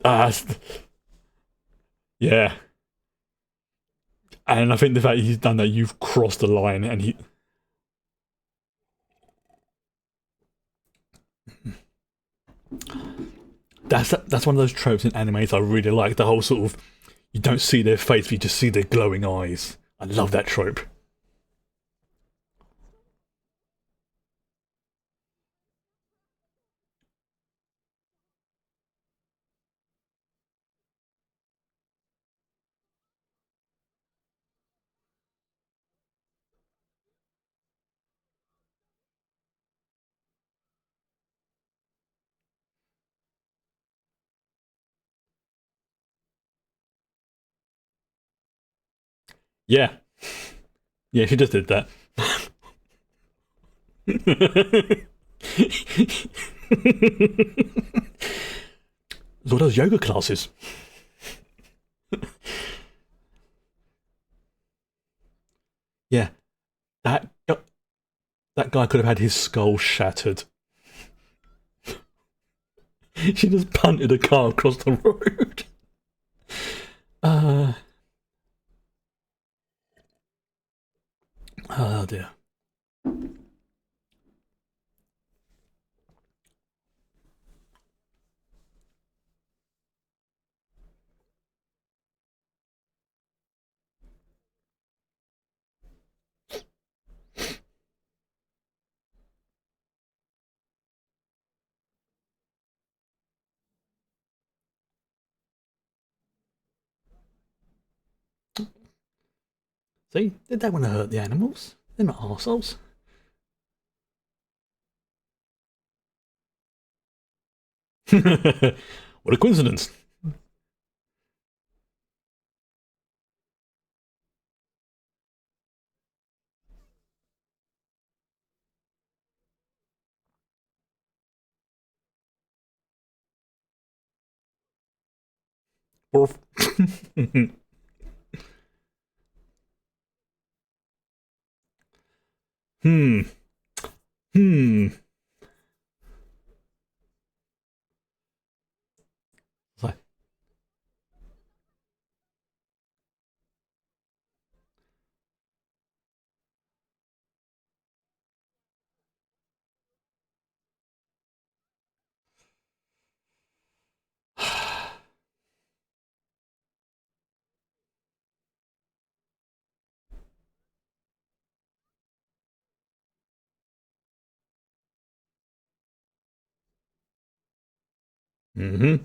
that's yeah. And I think the fact he's done that, you've crossed the line, and that's one of those tropes in animes I really like. The whole sort of you don't see their face, but you just see their glowing eyes. I love that trope. Yeah, yeah, she just did that. So those yoga classes. Yeah, that that guy could have had his skull shattered. She just punted a car across the road. Uh, oh dear. See, they don't want to hurt the animals. They're not arseholes. What a coincidence. Hmm. Hmm. Like, mm-hmm.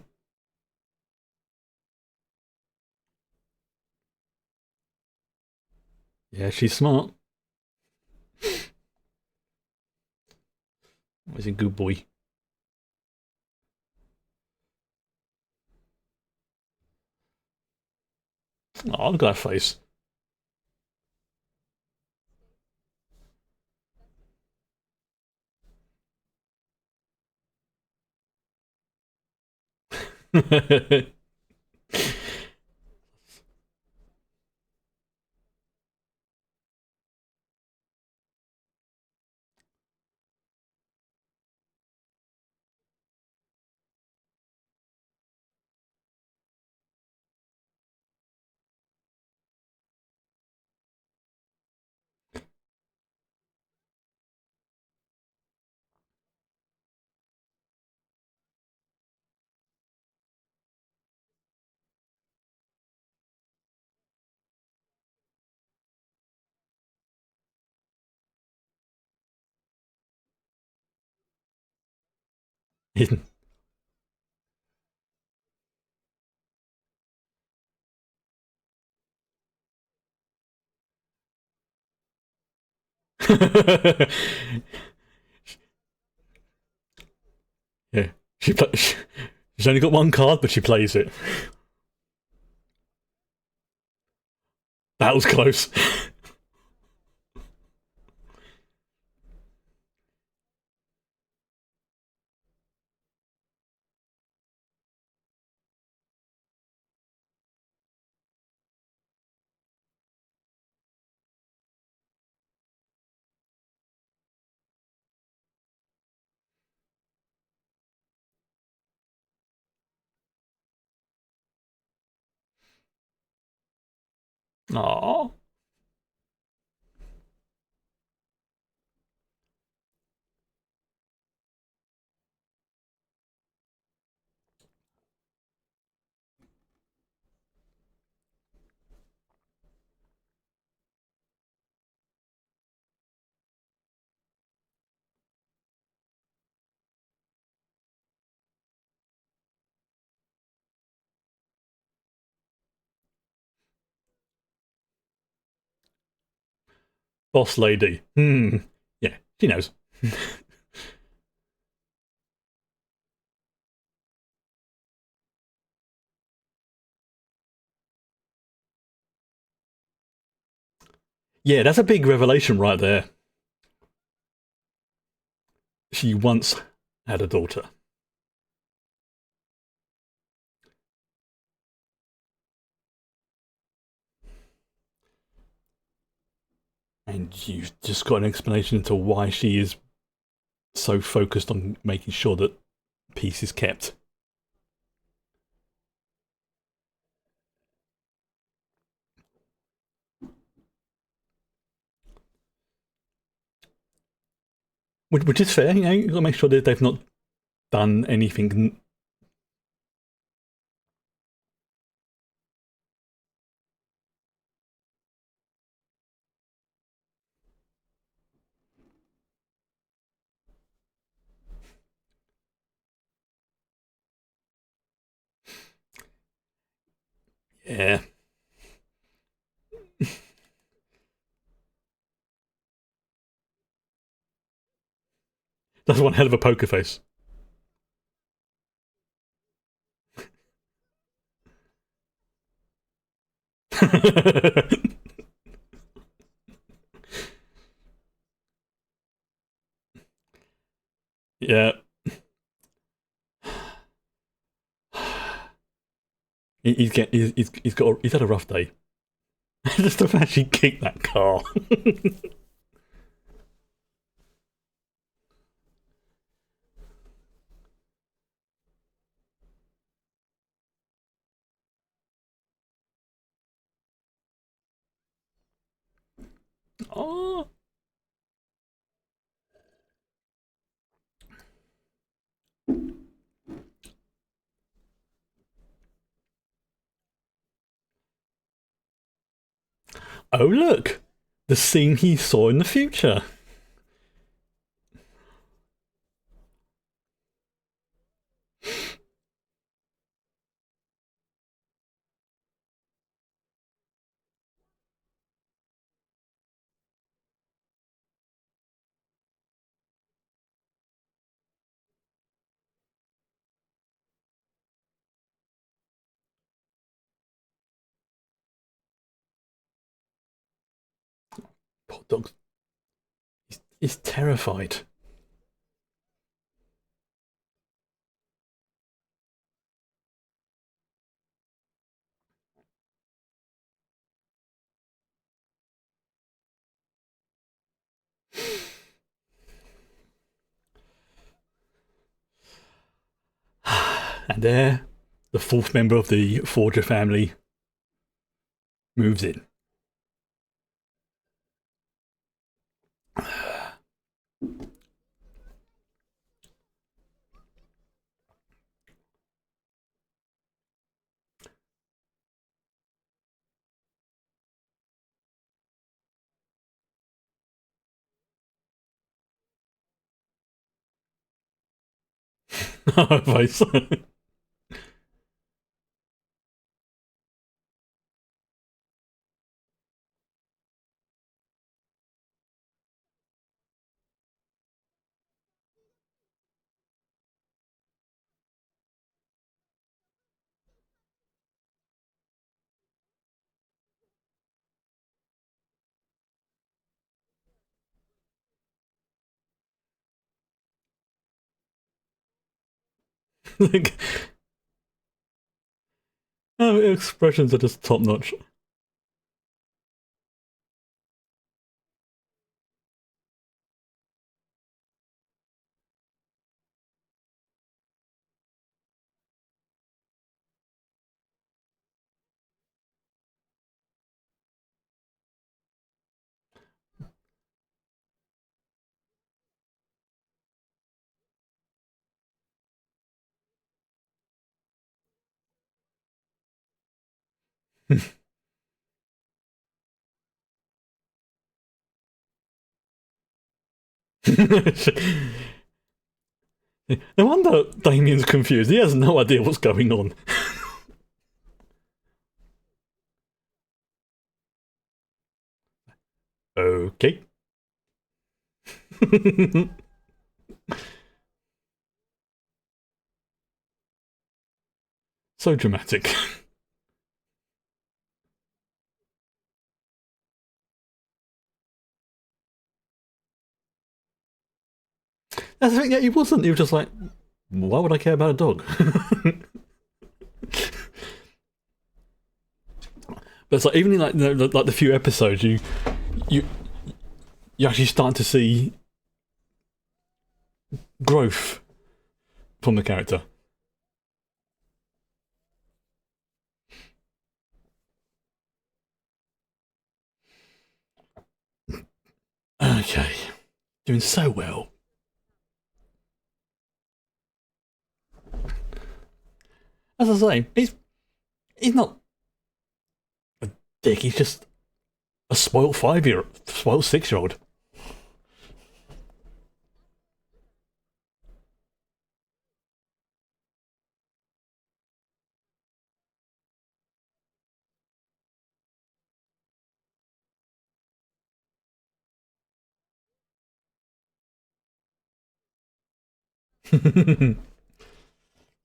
Yeah, she's smart. He's a good boy. Oh, look at that face. Yeah, she's only got one card, but she plays it. That was close. Aww. Boss lady. Hmm. Yeah, she knows. Yeah, that's a big revelation right there. She once had a daughter. And you've just got an explanation into why she is so focused on making sure that peace is kept. Which is fair, you know, you've got to make sure that they've not done anything. Yeah, that's one hell of a poker face. Yeah. He's had a rough day. Just to actually kick that car. Oh, oh look, the scene he saw in the future. Poor dog. He's terrified. And there, the fourth member of the Forger family moves in. Face. Like, expressions are just top notch. No wonder Damien's confused. He has no idea what's going on. Okay. So dramatic. That's the thing, yeah, he wasn't. He was just like, why would I care about a dog? But it's like even in like like the few episodes, you you actually start to see growth from the character. Okay, doing so well. As I say, he's not a dick. He's just a spoiled 5-year, spoiled 6-year-old.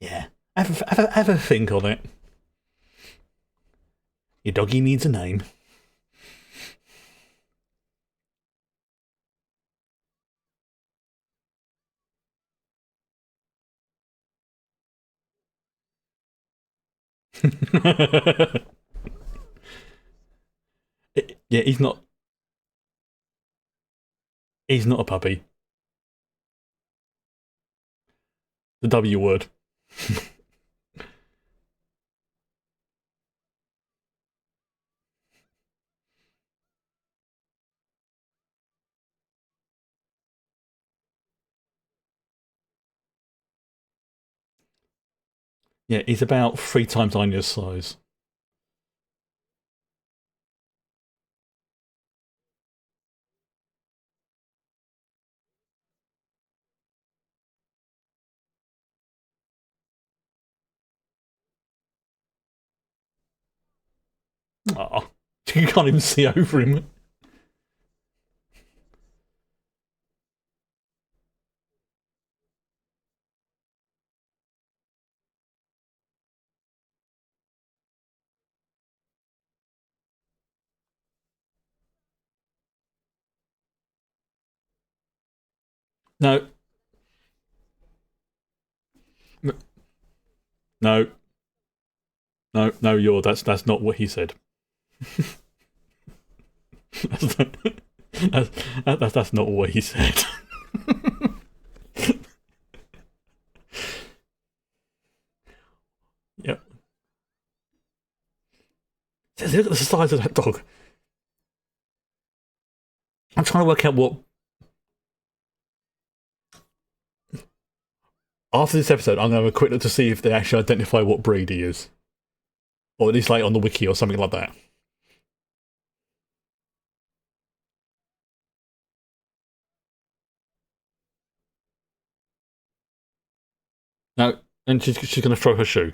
Yeah, have a think on it. Your doggy needs a name. Yeah, he's not. He's not a puppy. The W word. Yeah, he's about 3 times Anya's size. Ah, you can't even see over him. No, no, no. That's not what he said. that's, that's, that's not what he said. Yep. Look at the size of that dog. I'm trying to work out what. After this episode, I'm going to have a quick look to see if they actually identify what breed he is. Or at least like on the wiki or something like that. and she's going to throw her shoe.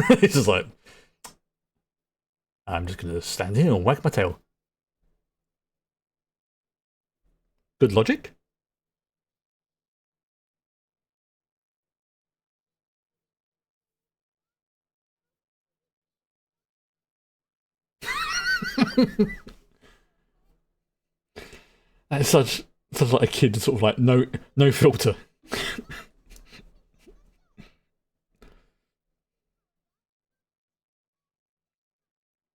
It's just like, I'm just going to stand here and wag my tail. Good logic. That's such like a kid, sort of like no filter.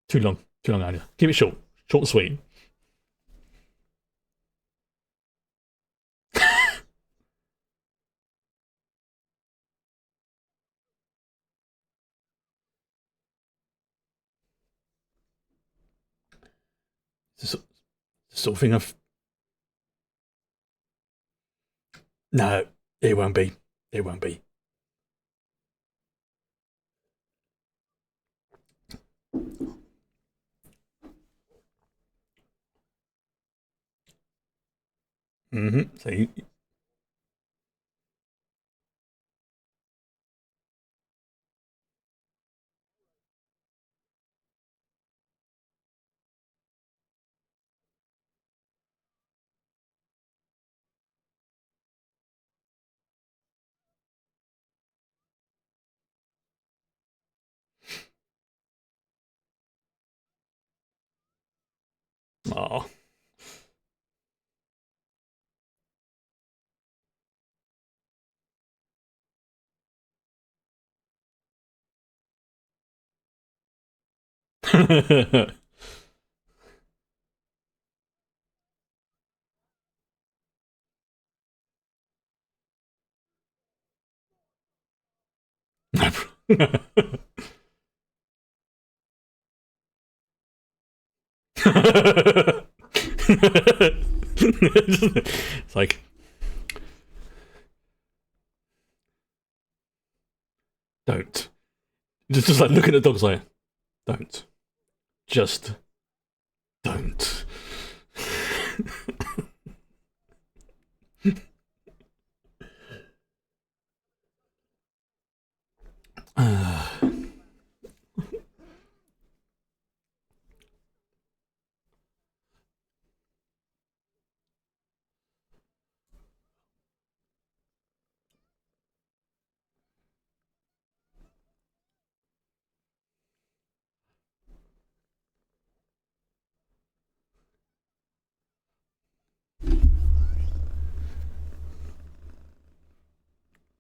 Too long, Anya. Keep it short, short and sweet. It's the sort of thing of no, it won't be. It won't be. So you, oh. It's like, don't. Just like looking at the dogs like, don't. Just don't.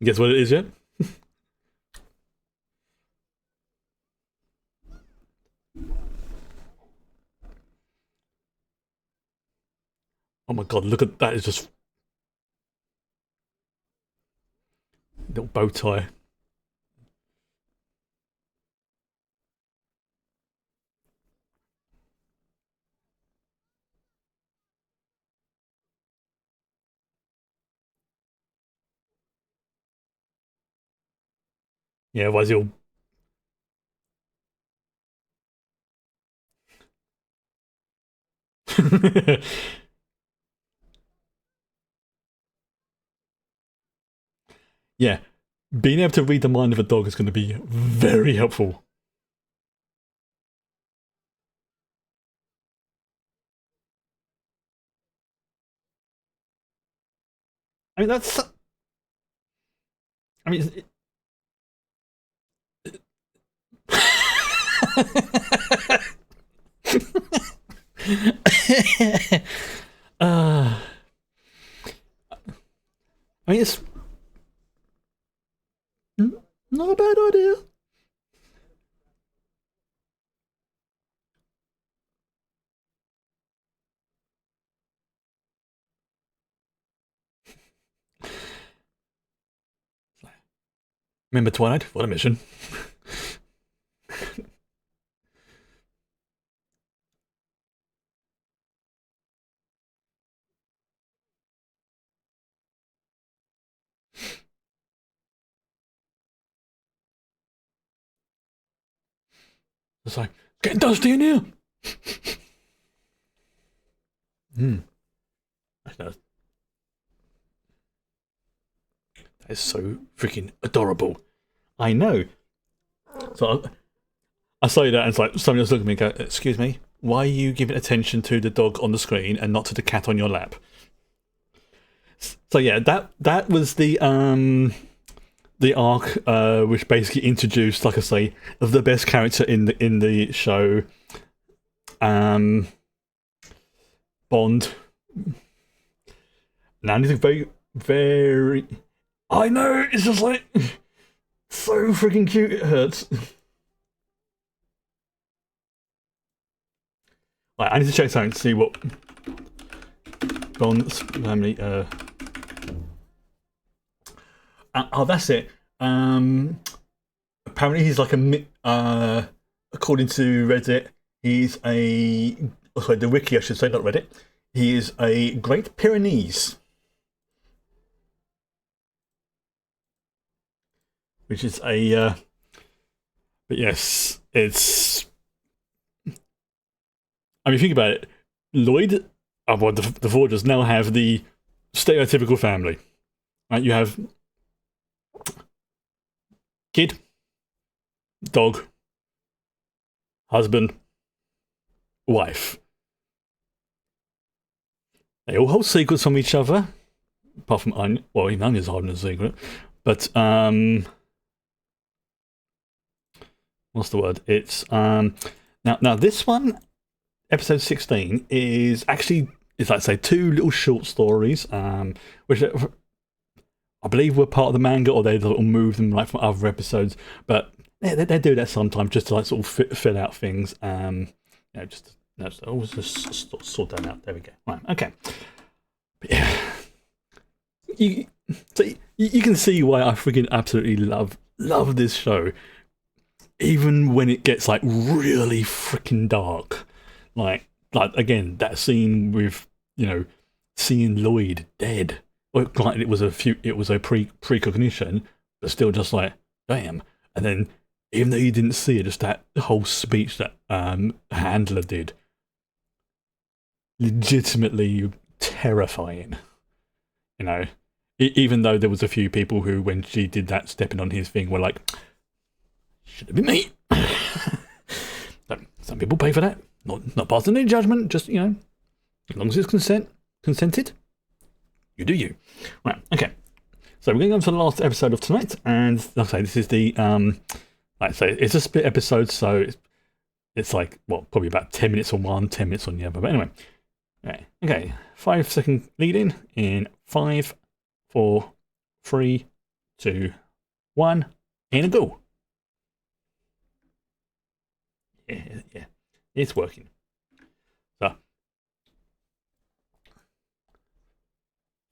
Guess what it is yet? Oh my god, look at that! It's just little bow tie. Yeah, otherwise he'll. Yeah, being able to read the mind of a dog is going to be very helpful. I mean, that's. I mean. uh, I mean, it's not a bad idea. Remember Twilight? What a mission. It's like, getting dusty in here! Hmm. That's so freaking adorable. I know. So I say that, and it's like somebody else looking at me and go, "Excuse me, why are you giving attention to the dog on the screen and not to the cat on your lap?" So yeah, that was the arc, which basically introduced, like I say, the best character in the show, Bond. Now anything very, very. I know, it's just like so freaking cute. It hurts. Right, I need to check something to see what Bond's family. Oh, that's it. Apparently, he's like according to Reddit, he's a. Oh, sorry, the wiki, I should say, not Reddit. He is a Great Pyrenees, which is a. But yes, it's. I mean, think about it. Lloyd, well, the Forgers now have the stereotypical family. Right, you have kid, dog, husband, wife. They all hold secrets from each other, apart from Anya. Well, even Anya's holding a secret. But what's the word? It's now this one, episode 16, is actually, it's like say two little short stories, which I believe were part of the manga, or they sort of move them like from other episodes. But they do that sometimes just to like sort of fill out things. Just always just sort that out. There we go. Right, okay. But yeah, you can see why I freaking absolutely love this show, even when it gets like really freaking dark. Like again, that scene with seeing Lloyd dead. Well, granted, it was a precognition, but still, just like damn. And then, even though you didn't see it, just that whole speech that Handler did, legitimately terrifying. Even though there was a few people who, when she did that, stepping on his thing, were like, should have been me. Some people pay for that. Not passing any judgment. Just as long as it's consented, you do you. Right. Okay. So we're going on to the last episode of tonight, and like I say, this is the like I say, it's a split episode, so it's like probably about 10 minutes on one, 10 minutes on the other. But anyway, right. Okay. 5-second lead in 5, 4, 3, 2, 1, and a go. Yeah, it's working. So,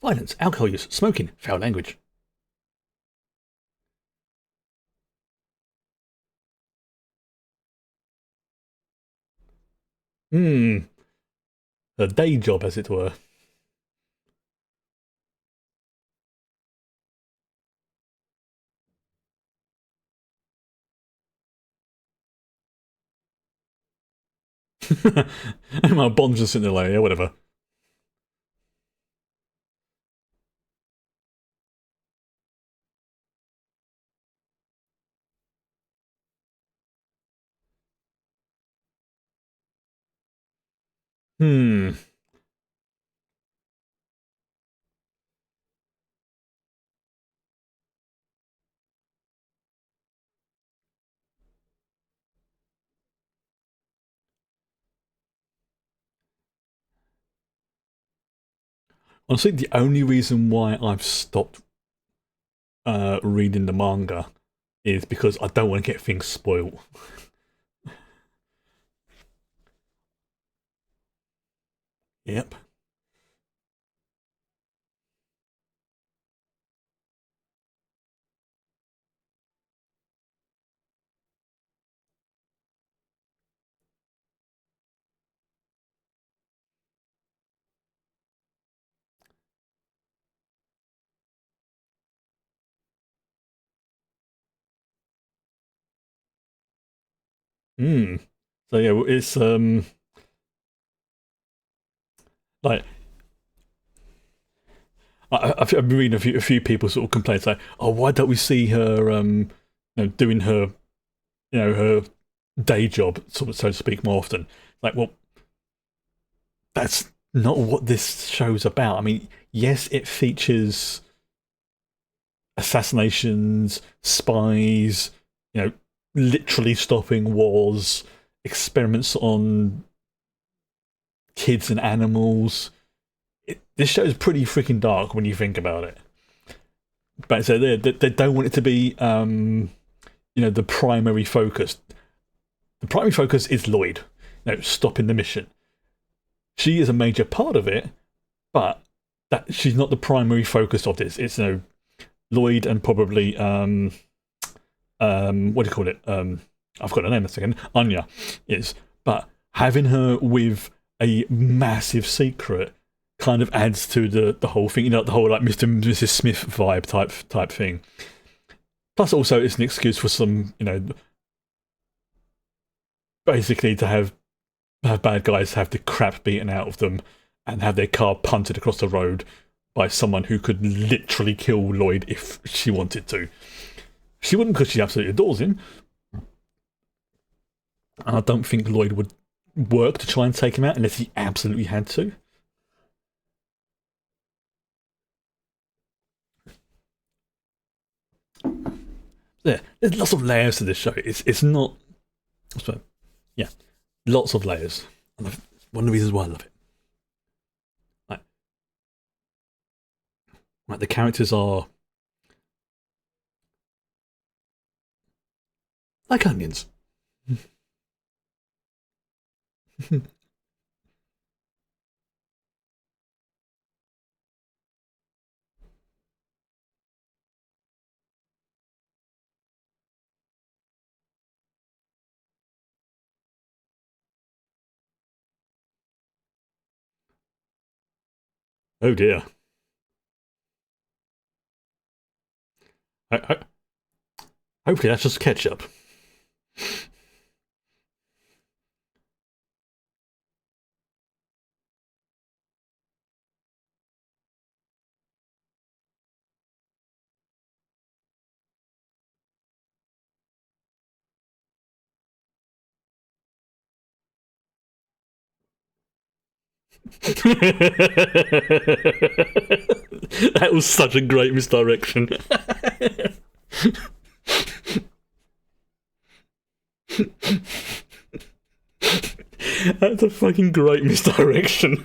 violence, alcohol use, smoking, foul language. A day job, as it were. My Bond's just sitting there like, yeah, whatever. Hmm. Honestly, the only reason why I've stopped reading the manga is because I don't want to get things spoiled. Yep. Hmm. So yeah, it's like I've been reading a few people sort of complain, say, "Oh, why don't we see her, doing her, her day job, sort of, so to speak, more often?" Like, well, that's not what this show's about. I mean, yes, it features assassinations, spies, literally stopping wars, experiments on kids and animals. This show is pretty freaking dark when you think about it. But so they don't want it to be, the primary focus. The primary focus is Lloyd, stopping the mission. She is a major part of it, but that she's not the primary focus of this. It's Lloyd and probably what do you call it? I've got her name a second. Anya is, but having her with a massive secret kind of adds to the whole thing. The whole like Mr. and Mrs. Smith vibe type thing. Plus, also it's an excuse for some, basically to have bad guys have the crap beaten out of them and have their car punted across the road by someone who could literally kill Lloyd if she wanted to. She wouldn't, because she absolutely adores him. And I don't think Lloyd would work to try and take him out unless he absolutely had to. Yeah, there's lots of layers to this show. It's not, yeah, lots of layers. And one of the reasons why I love it. Like the characters are like onions. Oh dear. Hopefully that's just ketchup. That was such a great misdirection. That's a fucking great misdirection.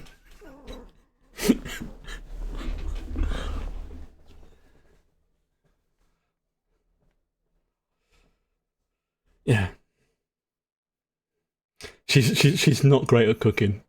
Yeah. She's not great at cooking.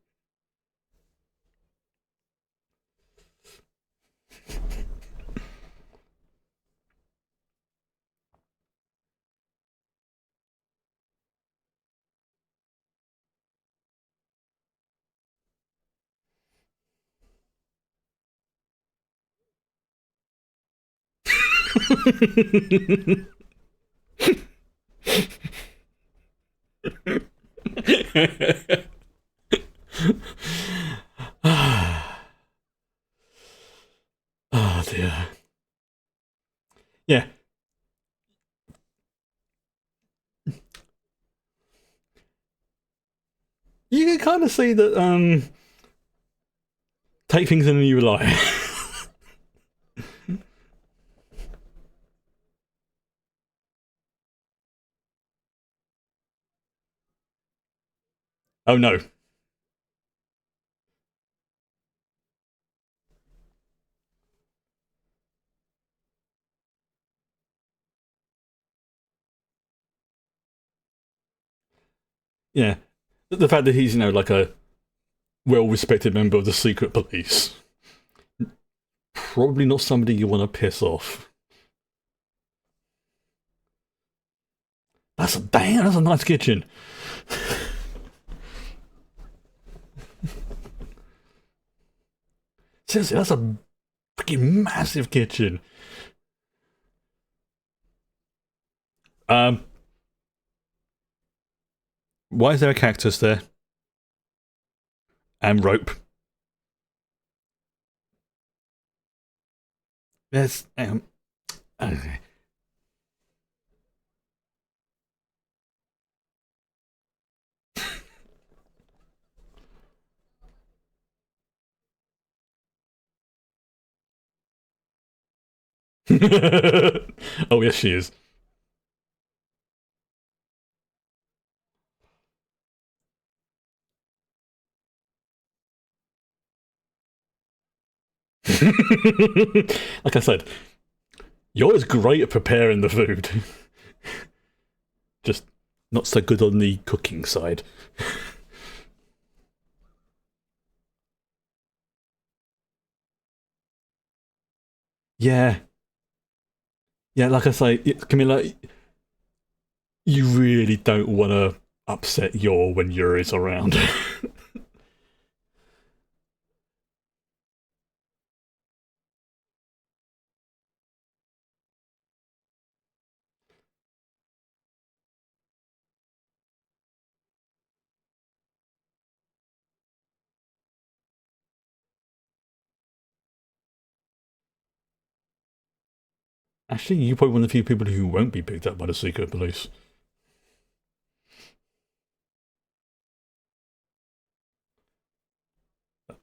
Oh dear. Yeah. You can kind of see that take things in a new light. Oh no. Yeah. The fact that he's, like a well-respected member of the secret police. Probably not somebody you want to piss off. That's a nice kitchen. Seriously, that's a freaking massive kitchen. Um, why is there a cactus there? And rope. There's okay. Oh yes, she is. Like I said, you're as great at preparing the food, just not so good on the cooking side. Yeah, yeah. Like I say, it can be like you really don't want to upset Yor when Yuri's around. Actually, you're probably one of the few people who won't be picked up by the secret police.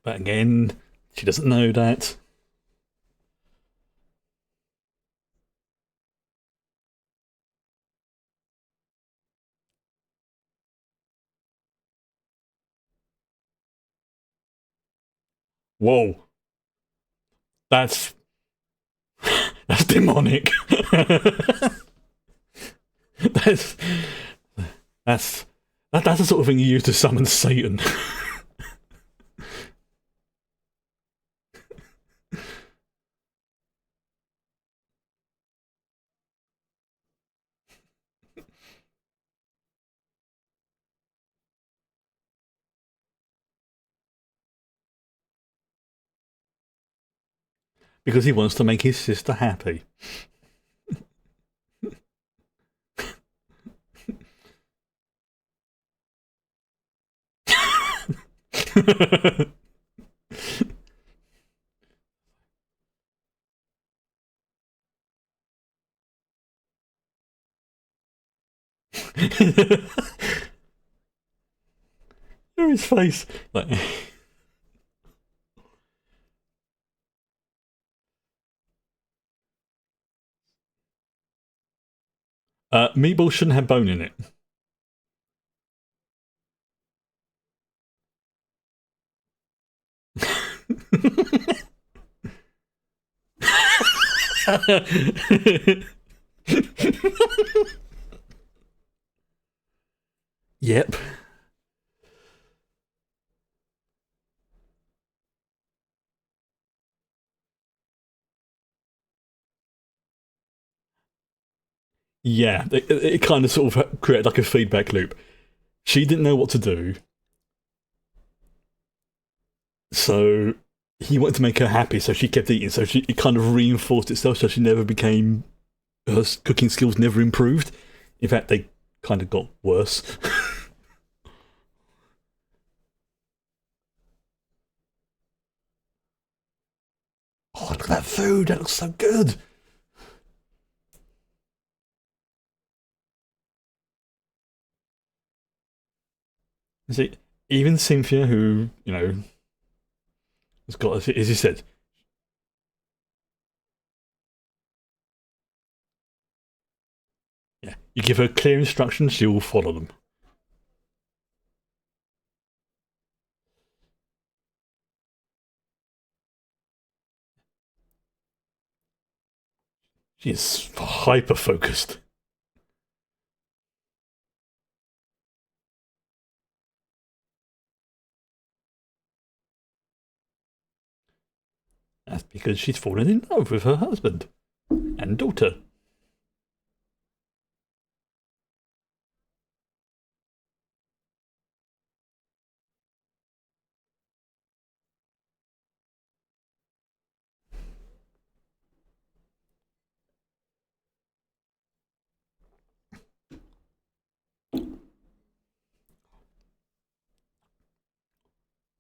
But again, she doesn't know that. Whoa, that's that's demonic. that's that's that's the sort of thing you use to summon Satan. Because he wants to make his sister happy. His face. Like, meatball shouldn't have bone in it. Yep. Yeah, it kind of sort of created like a feedback loop. She didn't know what to do, so he wanted to make her happy, so she kept eating. So it kind of reinforced itself, so she never became her cooking skills never improved. In fact, they kind of got worse. Oh, look at that food! That looks so good. You see, even Cynthia, who has got, as you said, yeah, you give her clear instructions, she will follow them. She is hyper focused. That's because she's fallen in love with her husband and daughter.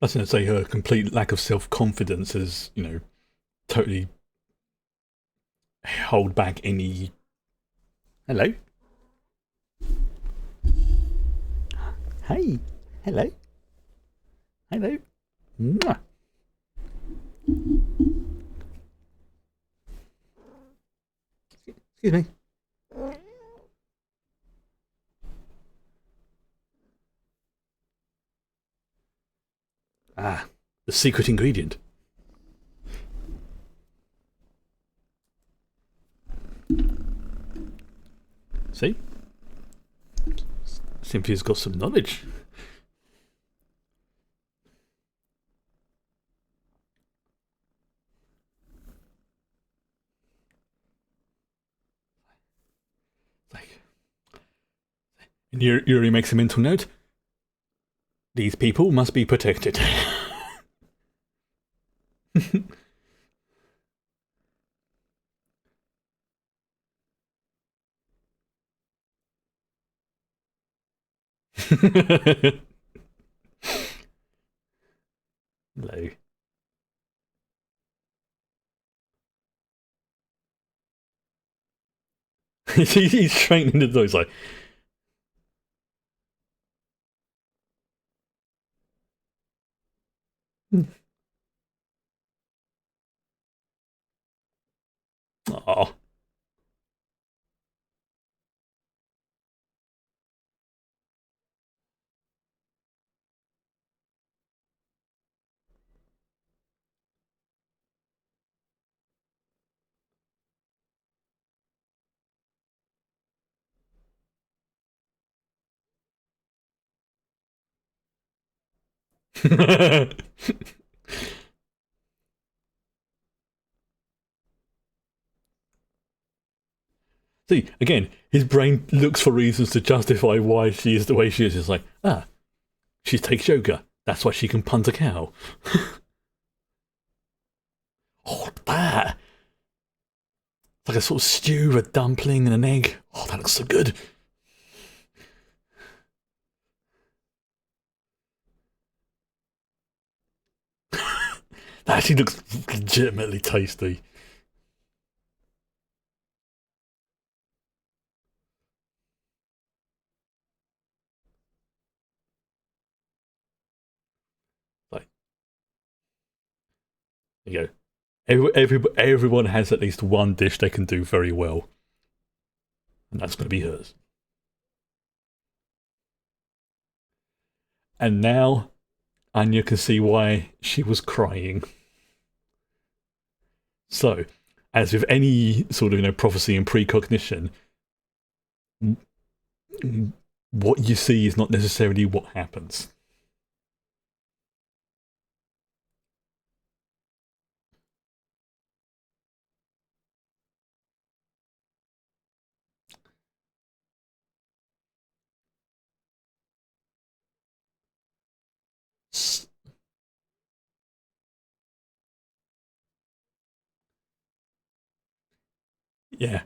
I was going to say her complete lack of self confidence is, totally hold back any. Hello. Hey. Hello. Hello. Mwah. Excuse me. Ah, the secret ingredient. See? Simply has got some knowledge. Like, and Yuri makes a mental note. These people must be protected. Hello. He's straight the door. He's like, oh. See, again, his brain looks for reasons to justify why she is the way she is. It's like, she takes yoga. That's why she can punt a cow. Oh, that. It's like a sort of stew, a dumpling, and an egg. Oh, that looks so good. That actually looks legitimately tasty. Like, you go. Everyone has at least one dish they can do very well, and that's going to be hers. And now Anya can see why she was crying. So, as with any sort of prophecy and precognition, what you see is not necessarily what happens. Yeah,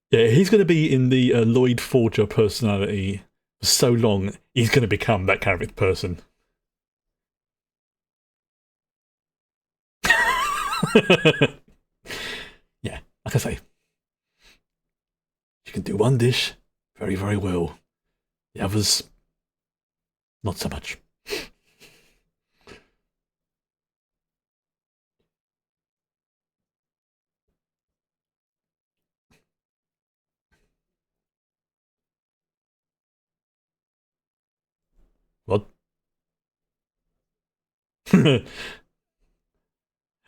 yeah, he's going to be in the Lloyd Forger personality for so long. He's going to become that kind of person. Yeah, like I say, you can do one dish very, very well. The others, not so much. What?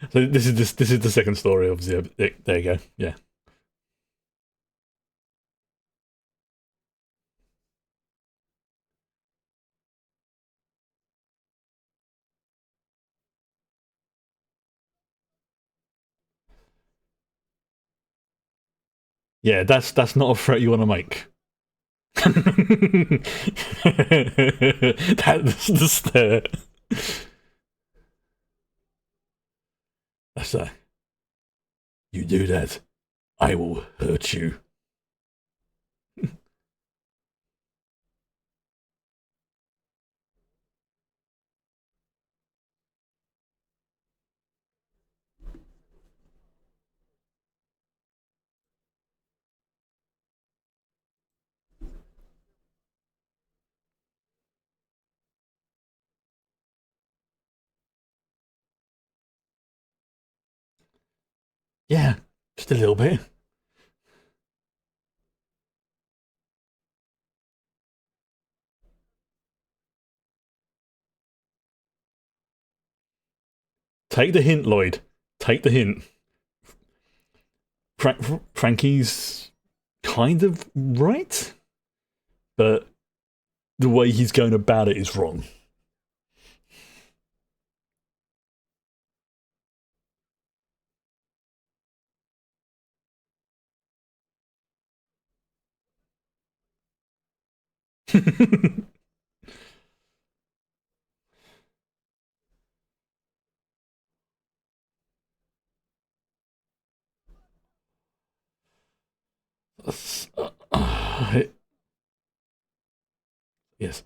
So this is the second story, obviously. There you go. Yeah, yeah. That's not a threat you want to make. That's the stare. That's a. You do that, I will hurt you. Yeah, just a little bit. Take the hint, Lloyd. Take the hint. Frankie's kind of right, but the way he's going about it is wrong. Yes,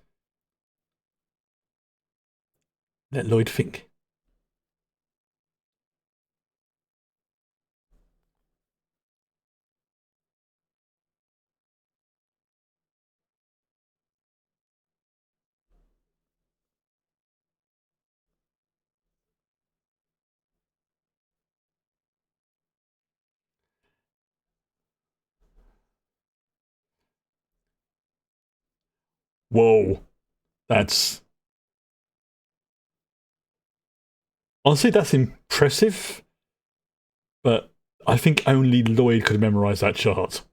let Lloyd think. Whoa, that's honestly that's impressive, but I think only Lloyd could memorize that chart.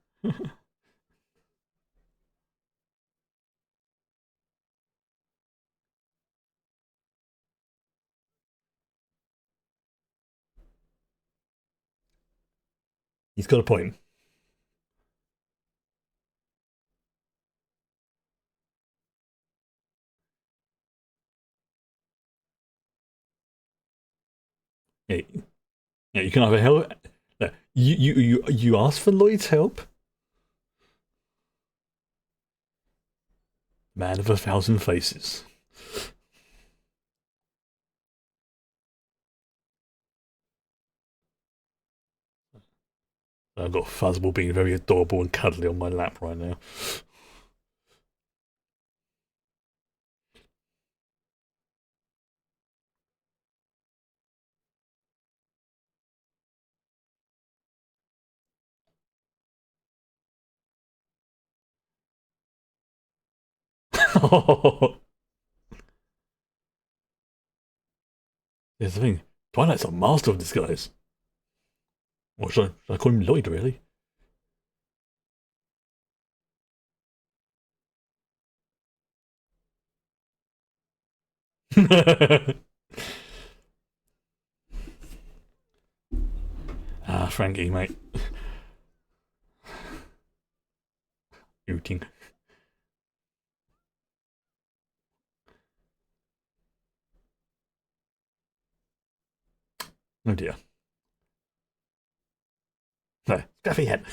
He's got a point. Yeah, yeah, you can either help. No, you ask for Lloyd's help. Man of a thousand faces. I've got Fuzzball being very adorable and cuddly on my lap right now. Here's the thing. Twilight's a master of disguise. Or should I call him Lloyd, really? Ah, Frankie, mate. Ooting. Oh dear. No, scruffy head.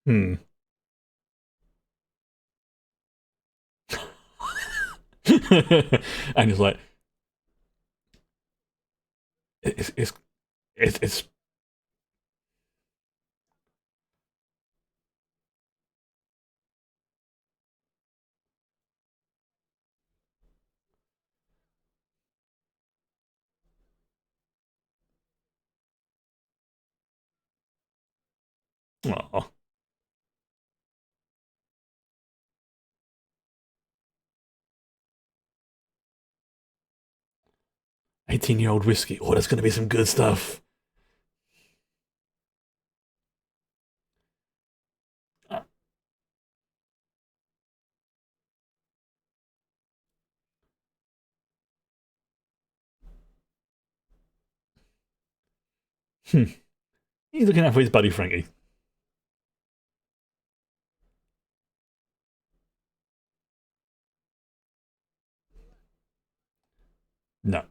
Hmm. And he's like, it's, it's, it's, oh, 18-year-old whiskey. Oh, that's going to be some good stuff. Uh, hmm. He's looking out for his buddy Frankie. No.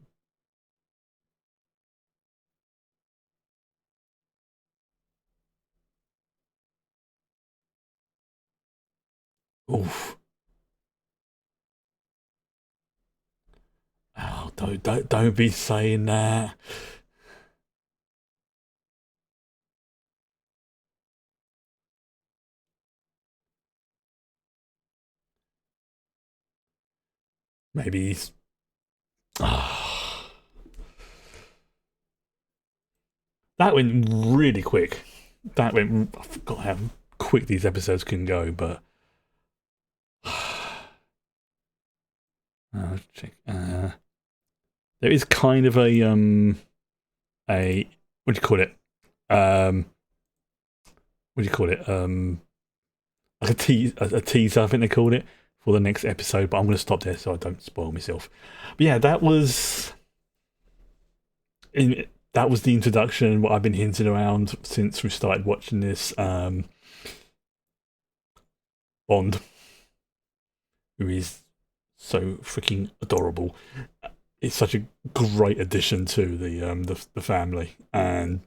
Oof. Oh, don't be saying that. Maybe he's. Ah, that went really quick. That went. I forgot how quick these episodes can go, but. Check. There is kind of a what do you call it? Um, what do you call it? Like a teaser, I think they called it for the next episode. But I'm going to stop there so I don't spoil myself. But yeah, that was the introduction. What I've been hinting around since we started watching this. Bond, who is so freaking adorable. It's such a great addition to the family, and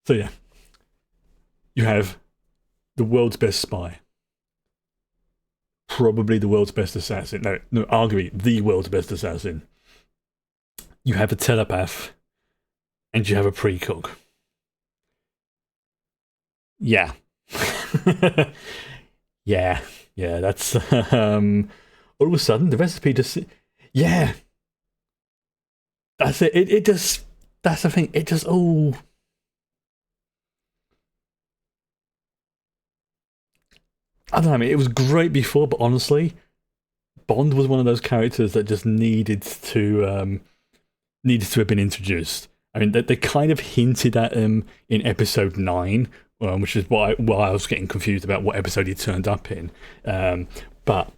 so yeah, you have the world's best spy, probably the world's best assassin. No, arguably the world's best assassin. You have a telepath, and you have a precook. Yeah, yeah, yeah. That's all of a sudden the recipe just yeah. That's it. It just that's the thing. It just all. I don't know. I mean, it was great before, but honestly, Bond was one of those characters that just needed to have been introduced. I mean, they kind of hinted at him in episode 9, which is why I was getting confused about what episode he turned up in. But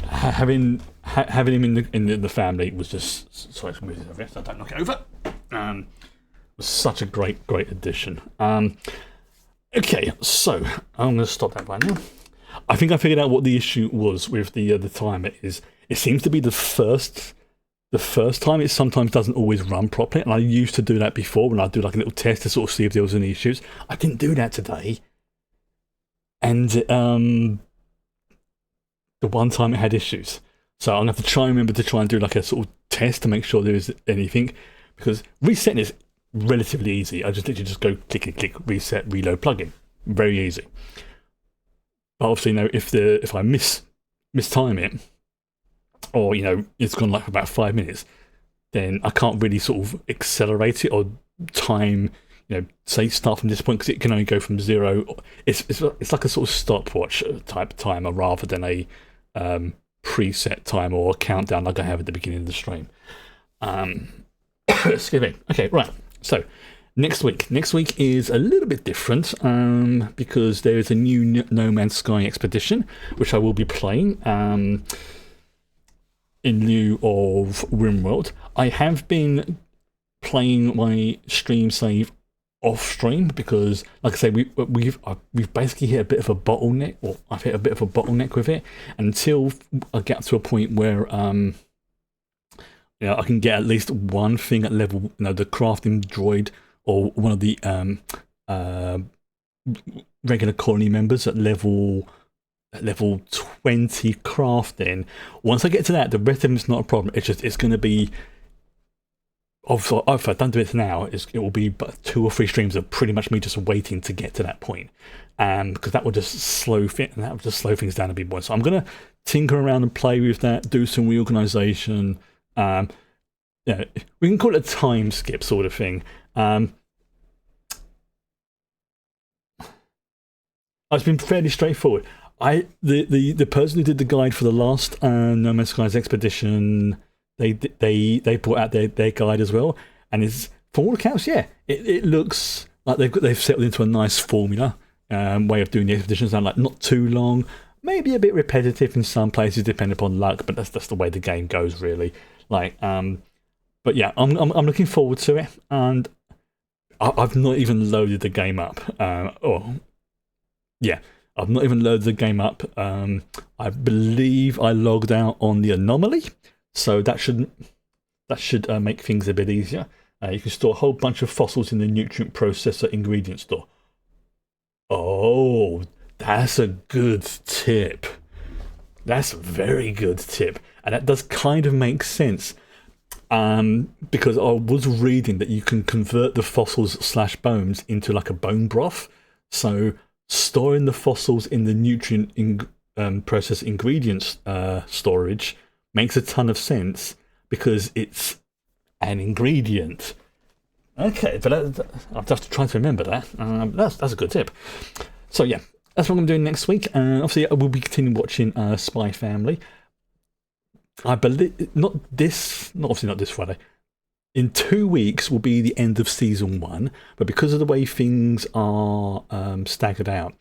having him in the family was just sorry, let's move this over so I don't knock it over. Was such a great addition. Okay, so I'm going to stop that right now. I think I figured out what the issue was with the timer. It seems to be the first time it sometimes doesn't always run properly, and I used to do that before when I do like a little test to sort of see if there was any issues. I didn't do that today, and the one time it had issues. So I'm gonna have to try and remember to try and do like a sort of test to make sure there is anything, because resetting is relatively easy. I just literally just go click, reset, reload, plugin, very easy. But obviously, if I mistime it, or it's gone like about 5 minutes, then I can't really sort of accelerate it or time, say start from this point, because it can only go from 0. It's like a sort of stopwatch type timer rather than a preset time or a countdown like I have at the beginning of the stream. Excuse me. Okay, right. So next week is a little bit different because there is a new No Man's Sky expedition which I will be playing in lieu of RimWorld. I have been playing my stream save off stream because, like I say, we've basically hit a bit of a bottleneck, or I've hit a bit of a bottleneck with it. Until I get to a point where I can get at least one thing at level, the crafting droid or one of the regular colony members at level 20 crafting. Once I get to that, the rest of them is not a problem. It's going to be, if I don't do it now, it will be but 2 or 3 streams of pretty much me just waiting to get to that point, because that will just slow things down a bit more. So I'm going to tinker around and play with that, do some reorganization. We can call it a time skip sort of thing. It's been fairly straightforward. The person who did the guide for the last No Man's Skies expedition, they brought out their guide as well, and it's, for all accounts, it looks like they've settled into a nice formula way of doing the expeditions. And like not too long, maybe a bit repetitive in some places, depending upon luck, but that's the way the game goes, really. But yeah, I'm looking forward to it, and I've not even loaded the game up. I've not even loaded the game up. I believe I logged out on the anomaly, so that should make things a bit easier. You can store a whole bunch of fossils in the nutrient processor ingredient store. Oh, That's a good tip. That's a very good tip. And that does kind of make sense. Because I was reading that you can convert the fossils/bones into like a bone broth. So storing the fossils in the nutrient process ingredients storage makes a ton of sense because it's an ingredient. Okay, but I'll have to try to remember that. That's a good tip. So yeah, that's what I'm doing next week. Obviously, I will be continuing watching Spy Family. I believe not obviously not this Friday. In 2 weeks will be the end of season 1, but because of the way things are staggered out,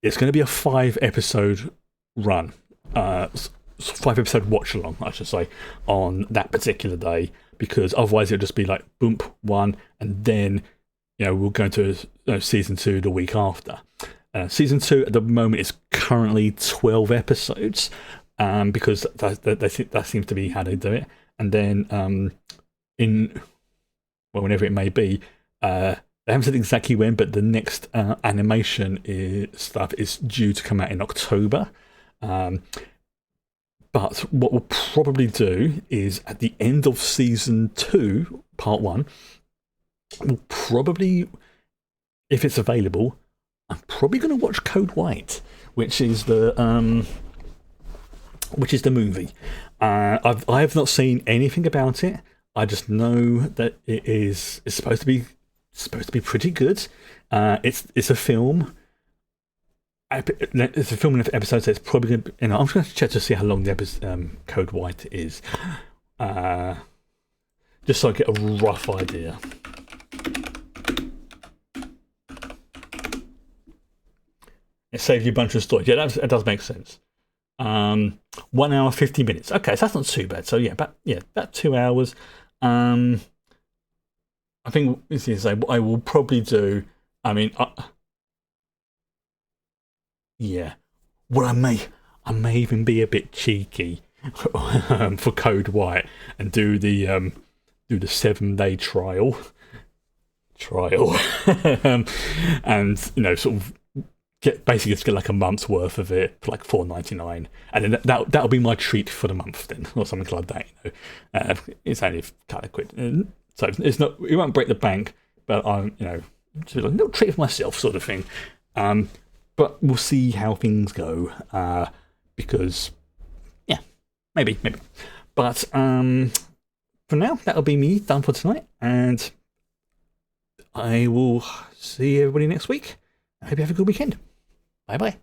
it's going to be a 5-episode run, 5-episode watch along, I should say, on that particular day. Because otherwise it'll just be like boom, 1, and then we'll go into season 2 the week after. Season 2 at the moment is currently 12 episodes. Because that seems to be how they do it. And then whenever it may be, they haven't said exactly when, but the next animation stuff is due to come out in October. But what we'll probably do is at the end of season 2, part 1, we'll probably, if it's available, I'm probably going to watch Code White, which is the movie. I have not seen anything about it. I just know that it's supposed to be pretty good. It's a film. It's a film in episodes. So it's probably going to be, I'm just going to check to see how long the episode, Code White is, just so I get a rough idea. It saves you a bunch of storage. Yeah, that does make sense. 1 hour 50 minutes. Okay, so that's not too bad. So yeah, about 2 hours. I think what I will probably do. I mean, what I may even be a bit cheeky for Code White and do the 7-day trial, and sort of get like a month's worth of it for like $4.99, and then that'll be my treat for the month then, or something like that. It's only a couple of quid, so it's not, it won't break the bank, but I'm just a little treat for myself sort of thing. But we'll see how things go, because maybe. But for now, that'll be me done for tonight, and I will see everybody next week. I hope you have a good weekend. Bye bye.